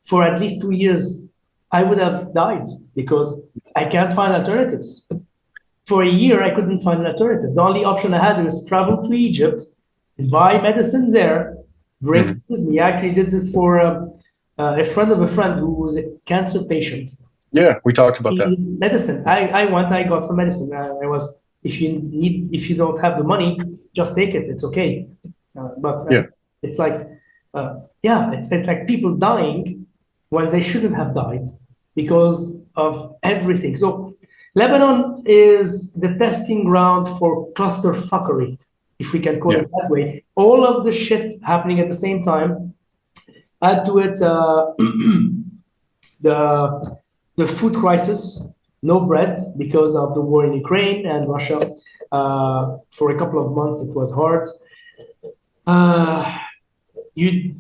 for at least 2 years, I would have died because I can't find alternatives. For a year, I couldn't find an alternative. The only option I had was travel to Egypt, buy medicine there, bring it with me. I actually did this for a friend of a friend who was a cancer patient. Yeah, we talked about that. Medicine. I got some medicine. I was, if you don't have the money, just take it. It's okay. It's like, it's like people dying when they shouldn't have died because of everything. So Lebanon is the testing ground for cluster fuckery, if we can call it that way. All of the shit happening at the same time. Add to it the food crisis, no bread because of the war in Ukraine and Russia. For a couple of months, it was hard. You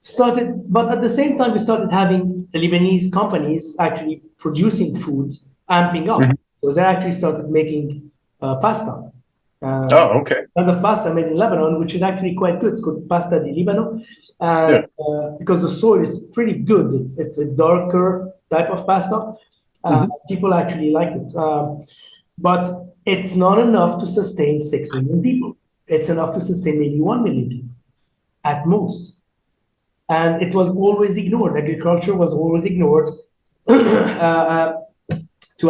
started, but at the same time, we started having Lebanese companies actually producing food, amping up. So they actually started making pasta. Okay. Kind of pasta made in Lebanon, which is actually quite good. It's called pasta di Libano, because the soil is pretty good. It's a darker type of pasta. People actually like it, but it's not enough to sustain 6 million people. It's enough to sustain maybe 1 million people at most. And it was always ignored. Agriculture was always ignored to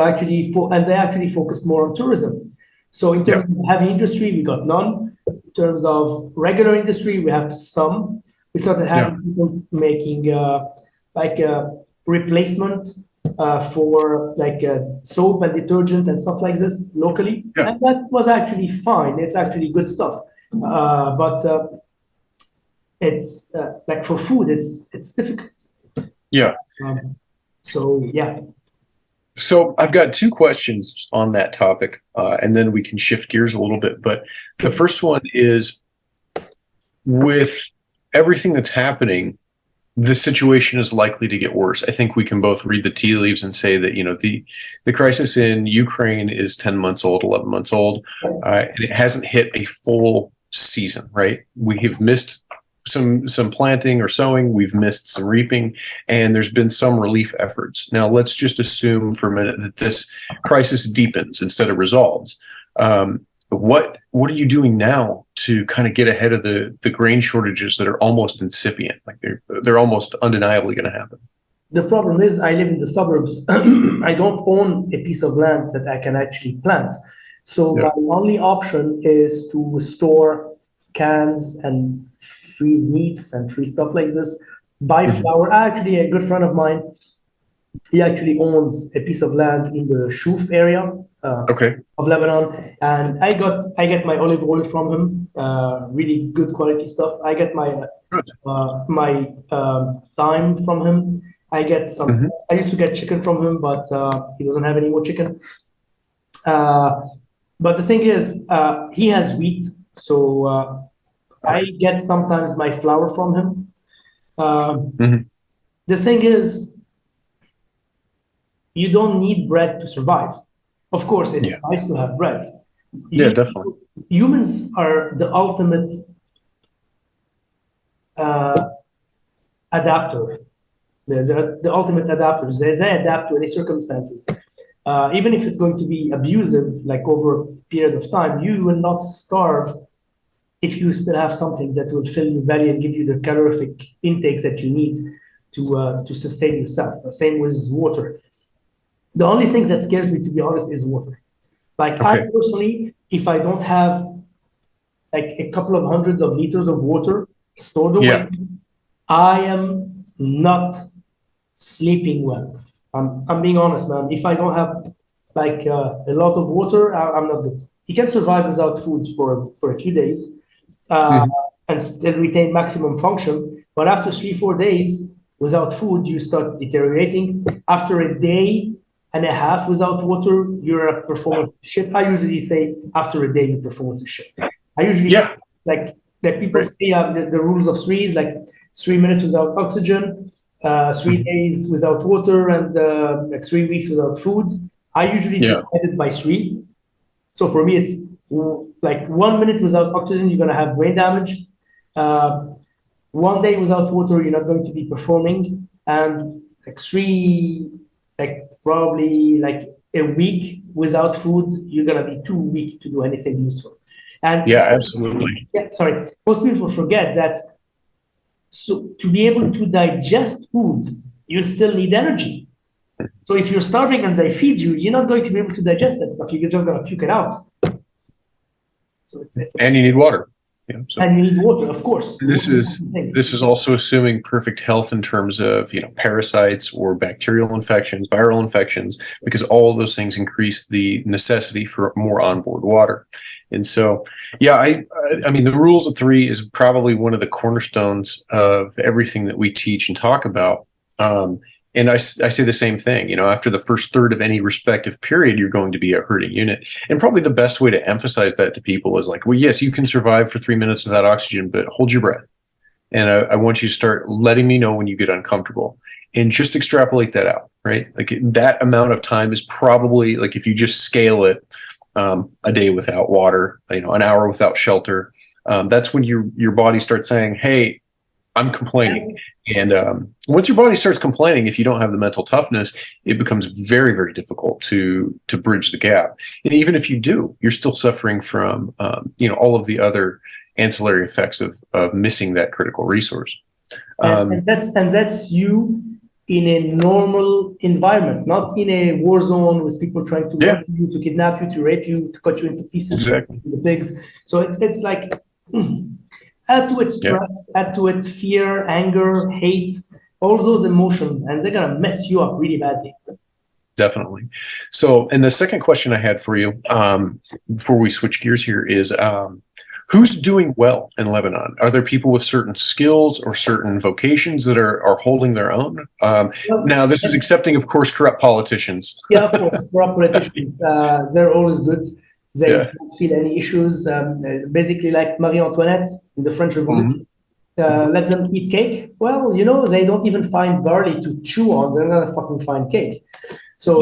actually, and they actually focused more on tourism. So in terms of heavy industry, we got none. In terms of regular industry, we have some. We started having people making like a replacement for like soap and detergent and stuff like this locally. And that was actually fine. It's actually good stuff. But it's like for food, it's difficult. So I've got two questions on that topic, and then we can shift gears a little bit. But the first one is, with everything that's happening, the situation is likely to get worse. I think we can both read the tea leaves and say that, the crisis in Ukraine is 10 months old, 11 months old, and it hasn't hit a full season, right? We have missed some planting or sowing, we've missed some reaping, and there's been some relief efforts. Now, let's just assume for a minute that this crisis deepens instead of resolves. What are you doing now to kind of get ahead of the grain shortages that are almost incipient? Like they're almost undeniably going to happen. The problem is I live in the suburbs. I don't own a piece of land that I can actually plant. So my only option is to store cans and freeze meats and freeze stuff like this, buy flour. Actually, a good friend of mine, he actually owns a piece of land in the Shuf area of Lebanon, and I get my olive oil from him, really good quality stuff. I get my thyme from him. I get some. I used to get chicken from him, but he doesn't have any more chicken. But the thing is, he has wheat, so I get sometimes my flour from him. The thing is, you don't need bread to survive. Of course, it's nice to have bread. Yeah, definitely. Humans are the ultimate adapter. They're the ultimate adapters. They adapt to any circumstances. Even if it's going to be abusive, like over a period of time, you will not starve if you still have something that will fill your belly and give you the calorific intakes that you need to sustain yourself. Same with water. The only thing that scares me, to be honest, is water. Like I personally, if I don't have like a couple of hundreds of liters of water stored away, I am not sleeping well. I'm being honest, man. If I don't have like a lot of water, I'm not good. You can survive without food for a few days and still retain maximum function. But after 3-4 days without food, you start deteriorating. After a day and a half without water, your performance shit. I usually say after a day, your performance is shit. I usually like people say the rules of threes, like 3 minutes without oxygen, 3 days without water, and like 3 weeks without food. I usually divide it by 3. So for me, it's like 1 minute without oxygen, you're gonna have brain damage. 1 day without water, you're not going to be performing, and like probably like a week without food, you're gonna be too weak to do anything useful. And absolutely. Sorry, most people forget that. So to be able to digest food, you still need energy. So if you're starving and they feed you, you're not going to be able to digest that stuff. You're just going to puke it out. So and you need water. And you need water, of course. This is also assuming perfect health in terms of parasites or bacterial infections, viral infections, because all of those things increase the necessity for more onboard water. And so, I mean, the rules of 3 is probably one of the cornerstones of everything that we teach and talk about. And I say the same thing, after the first third of any respective period, you're going to be a hurting unit. And probably the best way to emphasize that to people is like, well, yes, you can survive for 3 minutes without oxygen, but hold your breath. And I want you to start letting me know when you get uncomfortable and just extrapolate that out, right? Like that amount of time is probably like, if you just scale it, a day without water, an hour without shelter, that's when your body starts saying, hey, I'm complaining. And once your body starts complaining, if you don't have the mental toughness, it becomes very, very difficult to bridge the gap. And even if you do, you're still suffering from all of the other ancillary effects of missing that critical resource. And that's you in a normal environment, not in a war zone with people trying to murder you, to kidnap you, to rape you, to cut you into pieces, exactly. The pigs. So it's like add to it stress, add to it fear, anger, hate, all those emotions, and they're gonna mess you up really badly. Definitely. So, and the second question I had for you, before we switch gears here, is who's doing well in Lebanon? Are there people with certain skills or certain vocations that are holding their own? Now, this is accepting, of course, corrupt politicians. Yeah, of course, corrupt politicians. They're always good. They don't feel any issues. Basically, like Marie Antoinette in the French Revolution. Let them eat cake. Well, they don't even find barley to chew on. They're gonna fucking find cake. So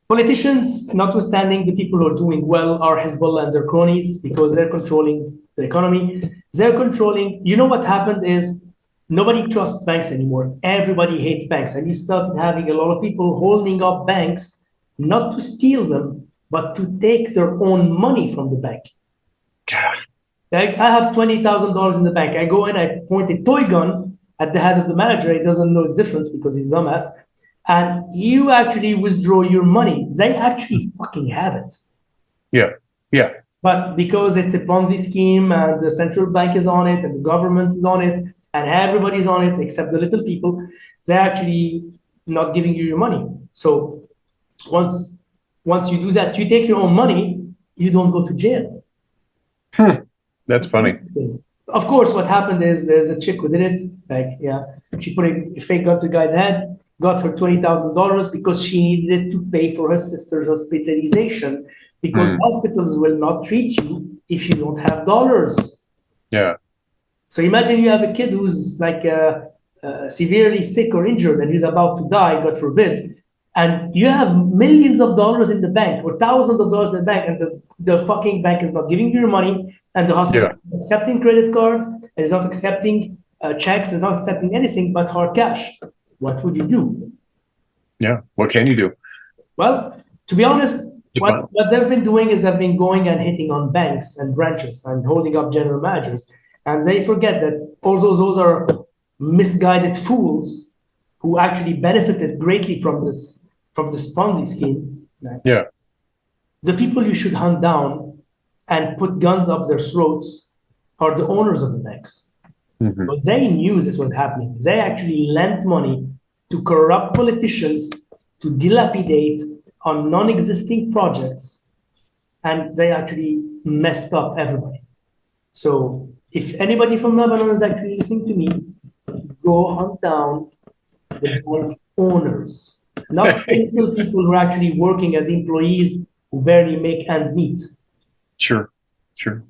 politicians, notwithstanding, the people who are doing well are Hezbollah and their cronies because they're controlling the economy. They're controlling. What happened is nobody trusts banks anymore. Everybody hates banks, and you started having a lot of people holding up banks, not to steal them, but to take their own money from the bank. Like, I have $20,000 in the bank. I go in, I point a toy gun at the head of the manager. He doesn't know the difference because he's a dumbass. And you actually withdraw your money. They actually fucking have it. Yeah. But because it's a Ponzi scheme and the central bank is on it and the government is on it and everybody's on it except the little people, they're actually not giving you your money. So once you do that, you take your own money, you don't go to jail. That's funny. Of course, what happened is there's a chick who did it. She put a fake gun to the guy's head, got her $20,000 because she needed it to pay for her sister's hospitalization, because hospitals will not treat you if you don't have dollars. Yeah. So imagine you have a kid who's like severely sick or injured and he's about to die, God forbid. and you have millions of dollars in the bank or thousands of dollars in the bank, and the fucking bank is not giving you your money, and the hospital Yeah. is accepting credit cards, is not accepting checks, is not accepting anything but hard cash. What would you do? Yeah. What can you do? Well, to be honest, what, Define. what they've been doing is they've been going and hitting on banks and branches and holding up general managers. And they forget that although those are misguided fools who actually benefited greatly from this Ponzi scheme, Yeah. the people you should hunt down and put guns up their throats are the owners of the banks. Mm-hmm. Because they knew this was happening. They actually lent money to corrupt politicians to dilapidate on non-existing projects, and they actually messed up everybody. So if anybody from Lebanon is actually listening to me, go hunt down the bank owners, not political people who are actually working as employees who barely make ends meet. Sure. Sure.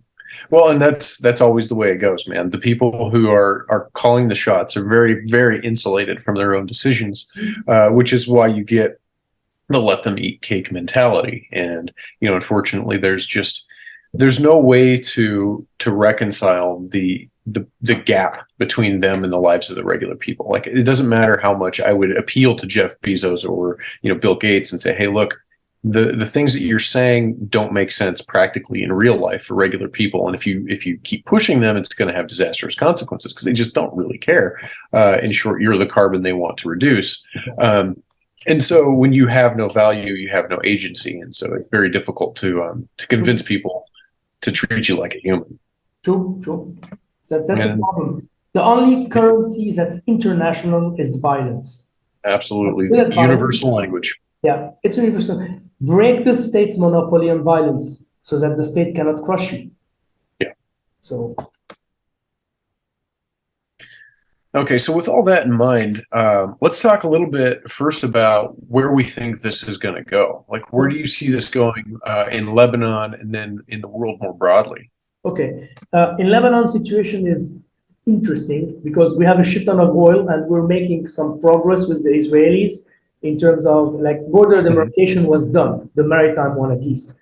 Well, and that's always the way it goes, man. The people who are calling the shots are very, very insulated from their own decisions, which is why you get the let them eat cake mentality. And unfortunately, there's no way to reconcile the gap between them and the lives of the regular people. Like, it doesn't matter how much I would appeal to Jeff Bezos or Bill Gates and say, hey, look, the things that you're saying don't make sense practically in real life for regular people, and if you keep pushing them, it's going to have disastrous consequences because they just don't really care. In short, you're the carbon they want to reduce. And so when you have no value, you have no agency, and so it's very difficult to convince people to treat you like a human. True. That's a problem. The only currency that's international is violence. Absolutely, universal language. Yeah, it's universal. Break the state's monopoly on violence so that the state cannot crush you. Yeah. So. Okay, so with all that in mind, let's talk a little bit first about where we think this is going to go. Like, where do you see this going in Lebanon and then in the world more broadly? Okay, in Lebanon, situation is interesting because we have a shit ton of oil and we're making some progress with the Israelis in terms of like border demarcation was done, the maritime one at least.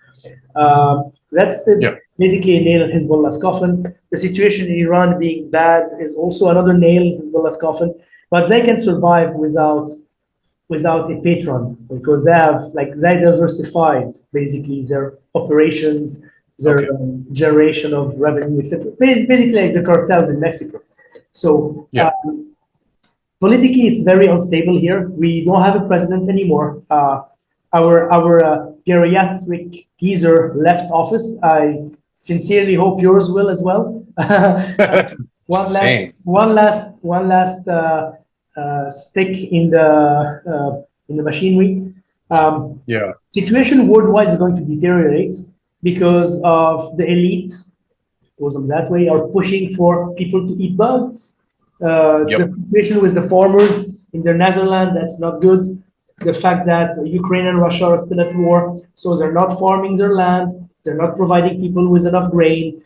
That's it. Yeah. Basically a nail in Hezbollah's coffin. The situation in Iran being bad is also another nail in Hezbollah's coffin, but they can survive without a patron because they diversified basically their operations, their generation of revenue, etc. Basically like the cartels in Mexico. So politically, it's very unstable here. We don't have a president anymore. Our geriatric geezer left office. I sincerely hope yours will as well. One last stick in the machinery. Situation worldwide is going to deteriorate because of the elite, goes on that way, are pushing for people to eat bugs. The situation with the farmers in the Netherlands, that's not good. The fact that Ukraine and Russia are still at war, so they're not farming their land, they're not providing people with enough grain.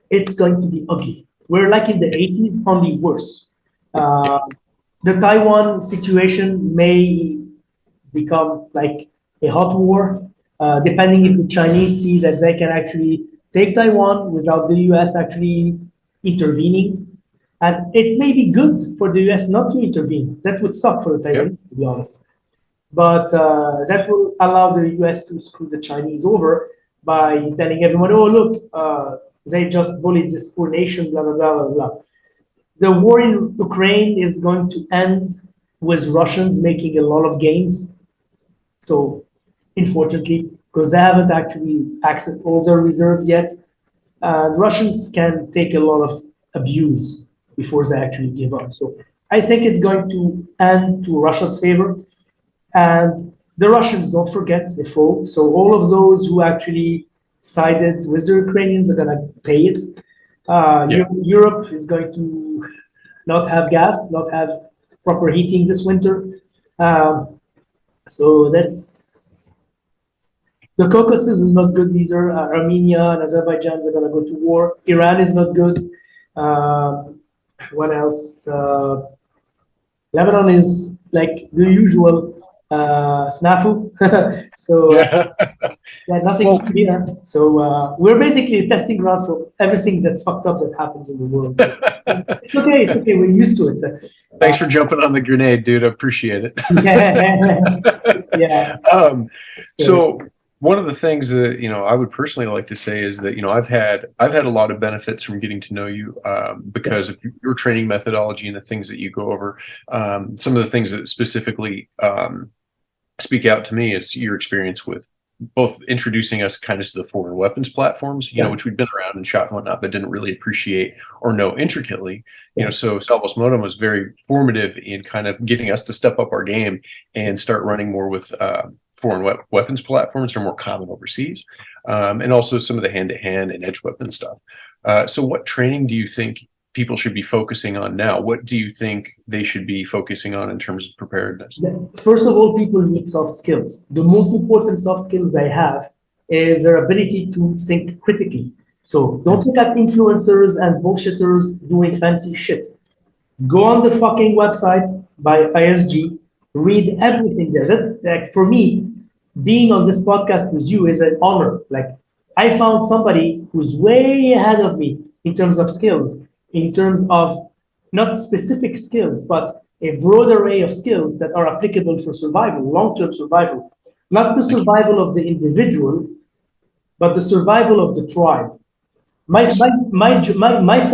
It's going to be ugly. We're like in the 80s, only worse. The Taiwan situation may become like a hot war, depending if the Chinese see that they can actually take Taiwan without the US actually intervening. And it may be good for the US not to intervene. That would suck for the Taiwanese, to be honest. But that will allow the US to screw the Chinese over by telling everyone, oh, look, they just bullied this poor nation, blah, blah, blah, blah, blah. The war in Ukraine is going to end with Russians making a lot of gains. So, unfortunately, because they haven't actually accessed all their reserves yet, the Russians can take a lot of abuse before they actually give up. So I think it's going to end to Russia's favor. And the Russians, don't forget, the foe. So all of those who actually sided with the Ukrainians are going to pay it. Europe is going to not have gas, not have proper heating this winter. So that's... The Caucasus is not good either. Armenia and Azerbaijan are going to go to war. Iran is not good. What else? Lebanon is like the usual snafu. So Yeah. yeah, nothing Well, new here. So we're basically a testing ground for everything that's fucked up that happens in the world. It's okay. It's okay. We're used to it. thanks for jumping on the grenade, dude. I appreciate it. Yeah, yeah. um, So so one of the things that I would personally like to say is that I've had a lot of benefits from getting to know you because of your training methodology and the things that you go over. Some of the things that specifically speak out to me is your experience with both introducing us kind of to the foreign weapons platforms, yeah, which we'd been around and shot and whatnot, but didn't really appreciate or know intricately. yeah. So Salvos Modum was very formative in kind of getting us to step up our game and start running more with foreign weapons platforms that are more common overseas, and also some of the hand-to-hand and edge weapon stuff. So what training do you think people should be focusing on now? What do you think they should be focusing on in terms of preparedness? First of all, people need soft skills. The most important soft skills they have is their ability to think critically. So don't look at influencers and bullshitters doing fancy shit. Go on the fucking website by ISG, read everything there. Like for me, being on this podcast with you is an honor. Like I found somebody who's way ahead of me in terms of skills, in terms of not specific skills, but a broad array of skills that are applicable for survival, long-term survival. Not the survival of the individual, but the survival of the tribe. My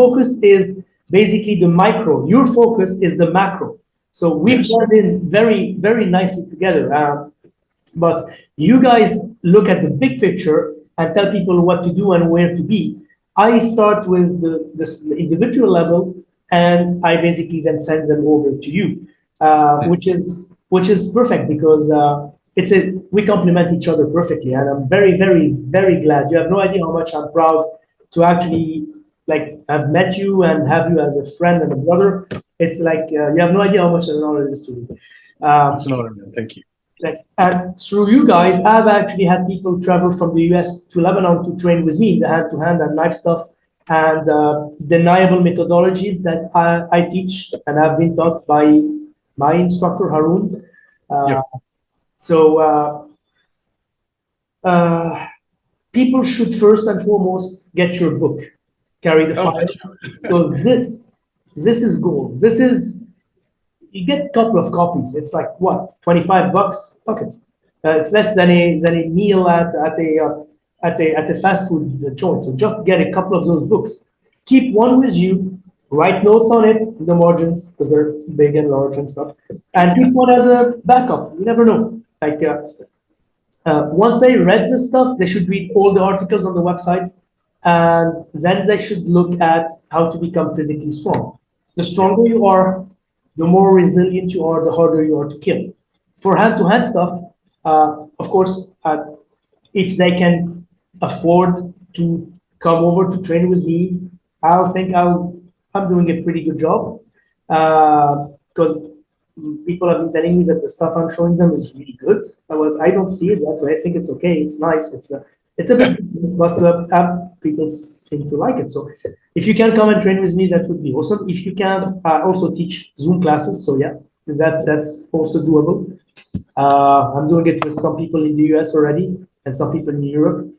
focus is basically the micro. Your focus is the macro. So we've Yes. blended in very, very nicely together. But you guys look at the big picture and tell people what to do and where to be. I start with the individual level, and I basically then send them over to you, which is perfect because we complement each other perfectly, and I'm very, very, very glad. You have no idea how much I'm proud to actually like have met you and have you as a friend and a brother. It's like you have no idea how much of an honor it is to me. It's an honor, man. Thank you. And through you guys, I've actually had people travel from the US to Lebanon to train with me, the hand-to-hand and knife stuff, and deniable methodologies that I teach and have been taught by my instructor, Haroon. Yep. So people should first and foremost get your book, Carry the Oh, Fire, thank you. because this is gold. This is you get a couple of copies. It's like what, $25? Fuck it. It's less than a meal at a fast food joint. So just get a couple of those books. Keep one with you. Write notes on it in the margins because they're big and large and stuff. And keep one as a backup. You never know. Like once they read this stuff, they should read all the articles on the website, and then they should look at how to become physically strong. The stronger you are, the more resilient you are, the harder you are to kill. For hand-to-hand stuff, of course, if they can afford to come over to train with me, I'm doing a pretty good job because people have been telling me that the stuff I'm showing them is really good. I don't see it that way. I think it's okay. It's nice. It's a bit different, but people seem to like it. So if you can come and train with me, that would be awesome. If you can't, I also teach Zoom classes. So yeah, that's also doable. I'm doing it with some people in the US already and some people in Europe.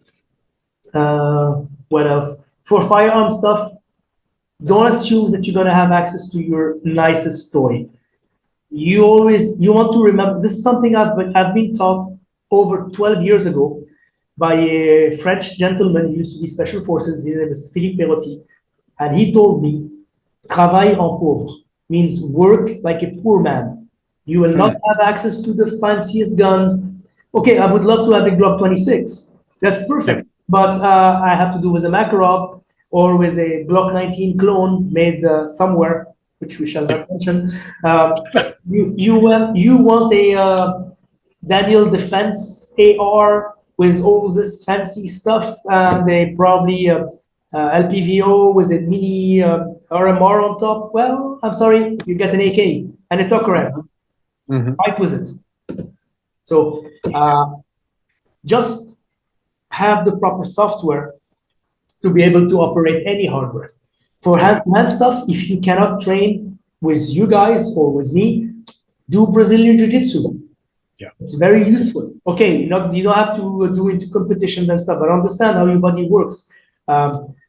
What else? For firearm stuff, don't assume that you're going to have access to your nicest toy. You want to remember, this is something I've been taught over 12 years ago by a French gentleman who used to be special forces. His name is Philippe Perotti. And he told me, travail en pauvre means work like a poor man. You will not have access to the fanciest guns. Okay, I would love to have a Glock 26. That's perfect. But I have to do with a Makarov or with a Glock 19 clone made somewhere, which we shall not mention. You want a Daniel Defense AR with all this fancy stuff, and they probably LPVO with a mini RMR on top. Well, I'm sorry, you get an AK and a Tokarev. Fight with it. So just have the proper software to be able to operate any hardware. For hand-to-hand stuff, if you cannot train with you guys or with me, Do Brazilian Jiu-Jitsu. Yeah. It's very useful. Okay, you don't have to do into competitions and stuff, but understand how your body works,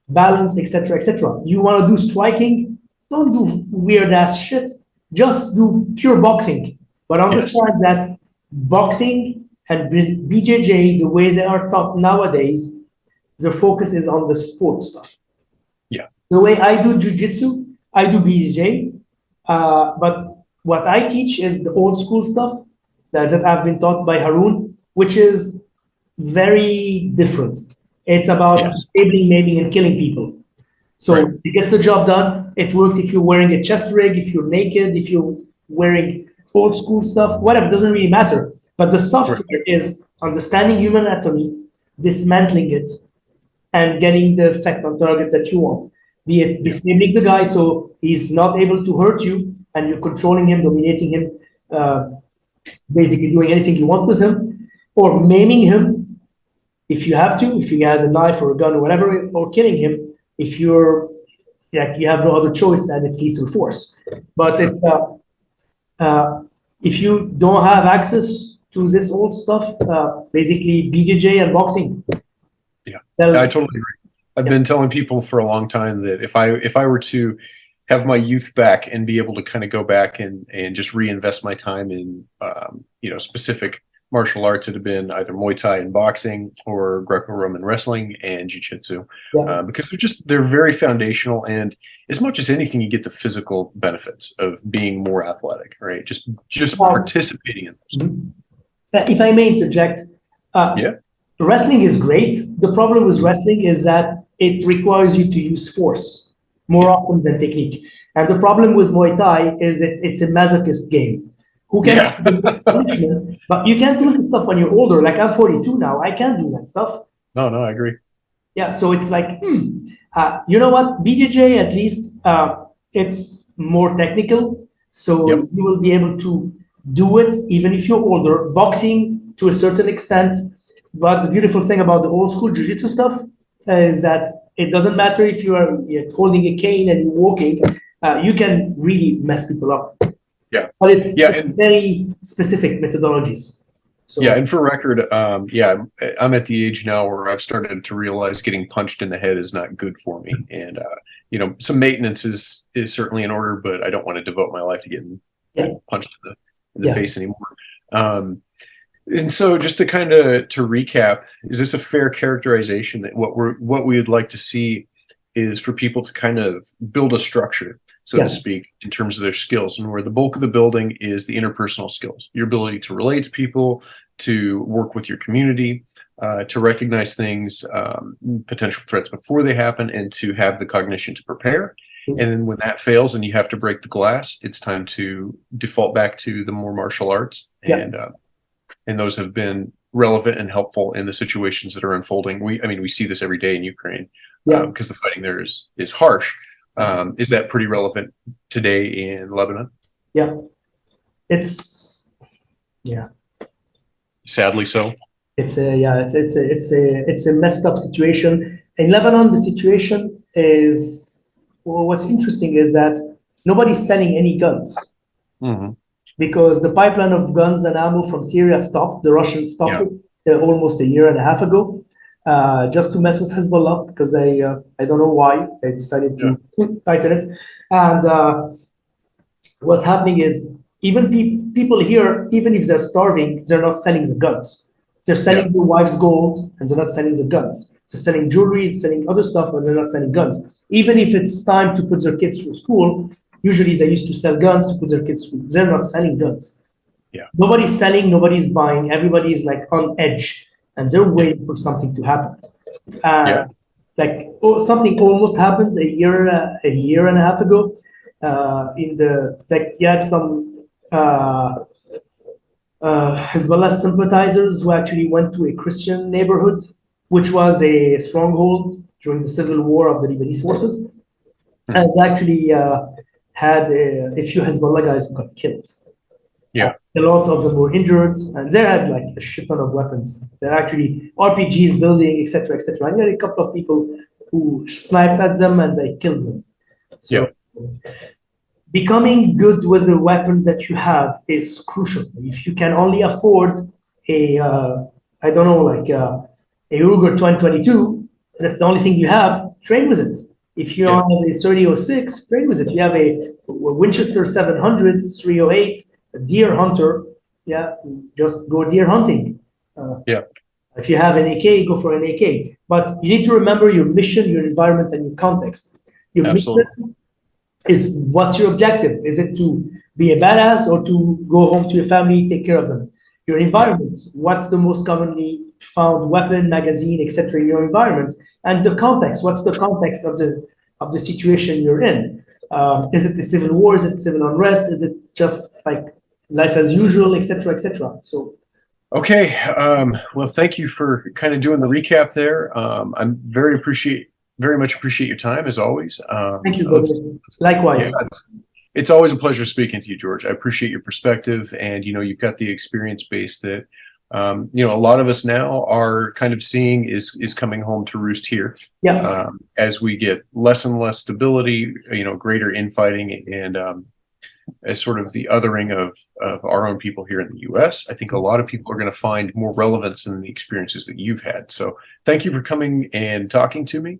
balance, etc., etc. You want to do striking? Don't do weird ass shit. Just do pure boxing. But understand that boxing and BJJ, the ways they are taught nowadays, the focus is on the sport stuff. Yeah. The way I do jiu-jitsu, I do BJJ, but what I teach is the old school stuff that I've been taught by Haroon, which is very different. It's about disabling, maiming, and killing people. So it gets the job done. It works if you're wearing a chest rig, if you're naked, if you're wearing old school stuff, whatever, it doesn't really matter. But the software is understanding human anatomy, dismantling it, and getting the effect on target that you want. Be it disabling the guy so he's not able to hurt you, and you're controlling him, dominating him, basically doing anything you want with him, or maiming him if you have to, if he has a knife or a gun or whatever, or killing him if you're like you have no other choice and it's lethal force. But it's if you don't have access to this old stuff, basically BJJ and boxing. Yeah, I totally agree. I've been telling people for a long time that if I were to have my youth back and be able to kind of go back and just reinvest my time in specific martial arts that have been either Muay Thai and boxing or Greco-Roman wrestling and Jiu-Jitsu, because they're very foundational, and as much as anything, you get the physical benefits of being more athletic, right? Just participating in those. If I may interject, wrestling is great. The problem with wrestling is that it requires you to use force more often than technique. And the problem with Muay Thai is it's a masochist game. Who can do this punishment? But you can't do this stuff when you're older. Like I'm 42 now. I can't do that stuff. No, I agree. Yeah, so it's like, you know what? BJJ, at least, it's more technical. So you will be able to do it even if you're older. Boxing, to a certain extent. But the beautiful thing about the old school jiu-jitsu stuff is that it doesn't matter if you're holding a cane and you're walking. You can really mess people up. Yeah, but it's very specific methodologies. So, and for record, I'm at the age now where I've started to realize getting punched in the head is not good for me, and some maintenance is certainly in order, but I don't want to devote my life to getting punched in the face anymore. And so, just to kind of recap, is this a fair characterization that what we would like to see is for people to kind of build a structure, so to speak, in terms of their skills, and where the bulk of the building is the interpersonal skills, your ability to relate to people, to work with your community, to recognize things, potential threats before they happen, and to have the cognition to prepare. And then when that fails and you have to break the glass, it's time to default back to the more martial arts. And those have been relevant and helpful in the situations that are unfolding. We see this every day in Ukraine, because the fighting there is harsh. Is that pretty relevant today in Lebanon? Yeah, it's sadly so. It's a messed up situation in Lebanon. The situation is, what's interesting is that nobody's selling any guns because the pipeline of guns and ammo from Syria stopped. The Russians stopped it almost a year and a half ago. Just to mess with Hezbollah, because I don't know why they decided to tighten it. And what's happening is even people here, even if they're starving, they're not selling the guns. They're selling their wife's gold, and they're not selling the guns. They're selling jewelry, selling other stuff, but they're not selling guns. Even if it's time to put their kids through school, usually they used to sell guns to put their kids through. They're not selling guns. Nobody's selling, nobody's buying. Everybody's like on edge. And they're waiting for something to happen. Something almost happened a year and a half ago. You had some Hezbollah sympathizers who actually went to a Christian neighborhood, which was a stronghold during the civil war of the Lebanese forces, and actually had a few Hezbollah guys who got killed. A lot of them were injured, and they had like a shit ton of weapons. They're actually RPGs building, etc., etc. And you had a couple of people who sniped at them and they killed them. So becoming good with the weapons that you have is crucial. If you can only afford a, I don't know, like a Ruger 2022, that's the only thing you have, train with it. If you have a 3006, train with it. You have a Winchester 700, 308, a deer hunter, yeah, just go deer hunting. If you have an AK, go for an AK. But you need to remember your mission, your environment, and your context. Your mission is what's your objective? Is it to be a badass or to go home to your family, take care of them? Your environment, what's the most commonly found weapon, magazine, etc. in your environment? And the context, what's the context of the situation you're in? Is it the civil war? Is it civil unrest? Is it just like life as usual, etc., etc.? So. Okay. Well, thank you for kind of doing the recap there. I'm very much appreciate your time as always. Thank you. Likewise. Yeah, it's always a pleasure speaking to you, George. I appreciate your perspective, and you've got the experience base that a lot of us now are kind of seeing is coming home to roost here. Yeah. As we get less and less stability, greater infighting, and as sort of the othering of our own people here in the U.S., I think a lot of people are going to find more relevance in the experiences that you've had. So thank you for coming and talking to me.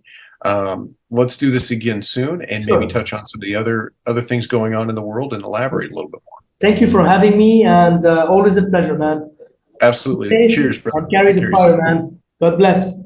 Let's do this again soon, and maybe touch on some of the other things going on in the world and elaborate a little bit more. Thank you for having me, and always a pleasure, man. Absolutely. Cheers, brother. And carry the fire, man. God bless.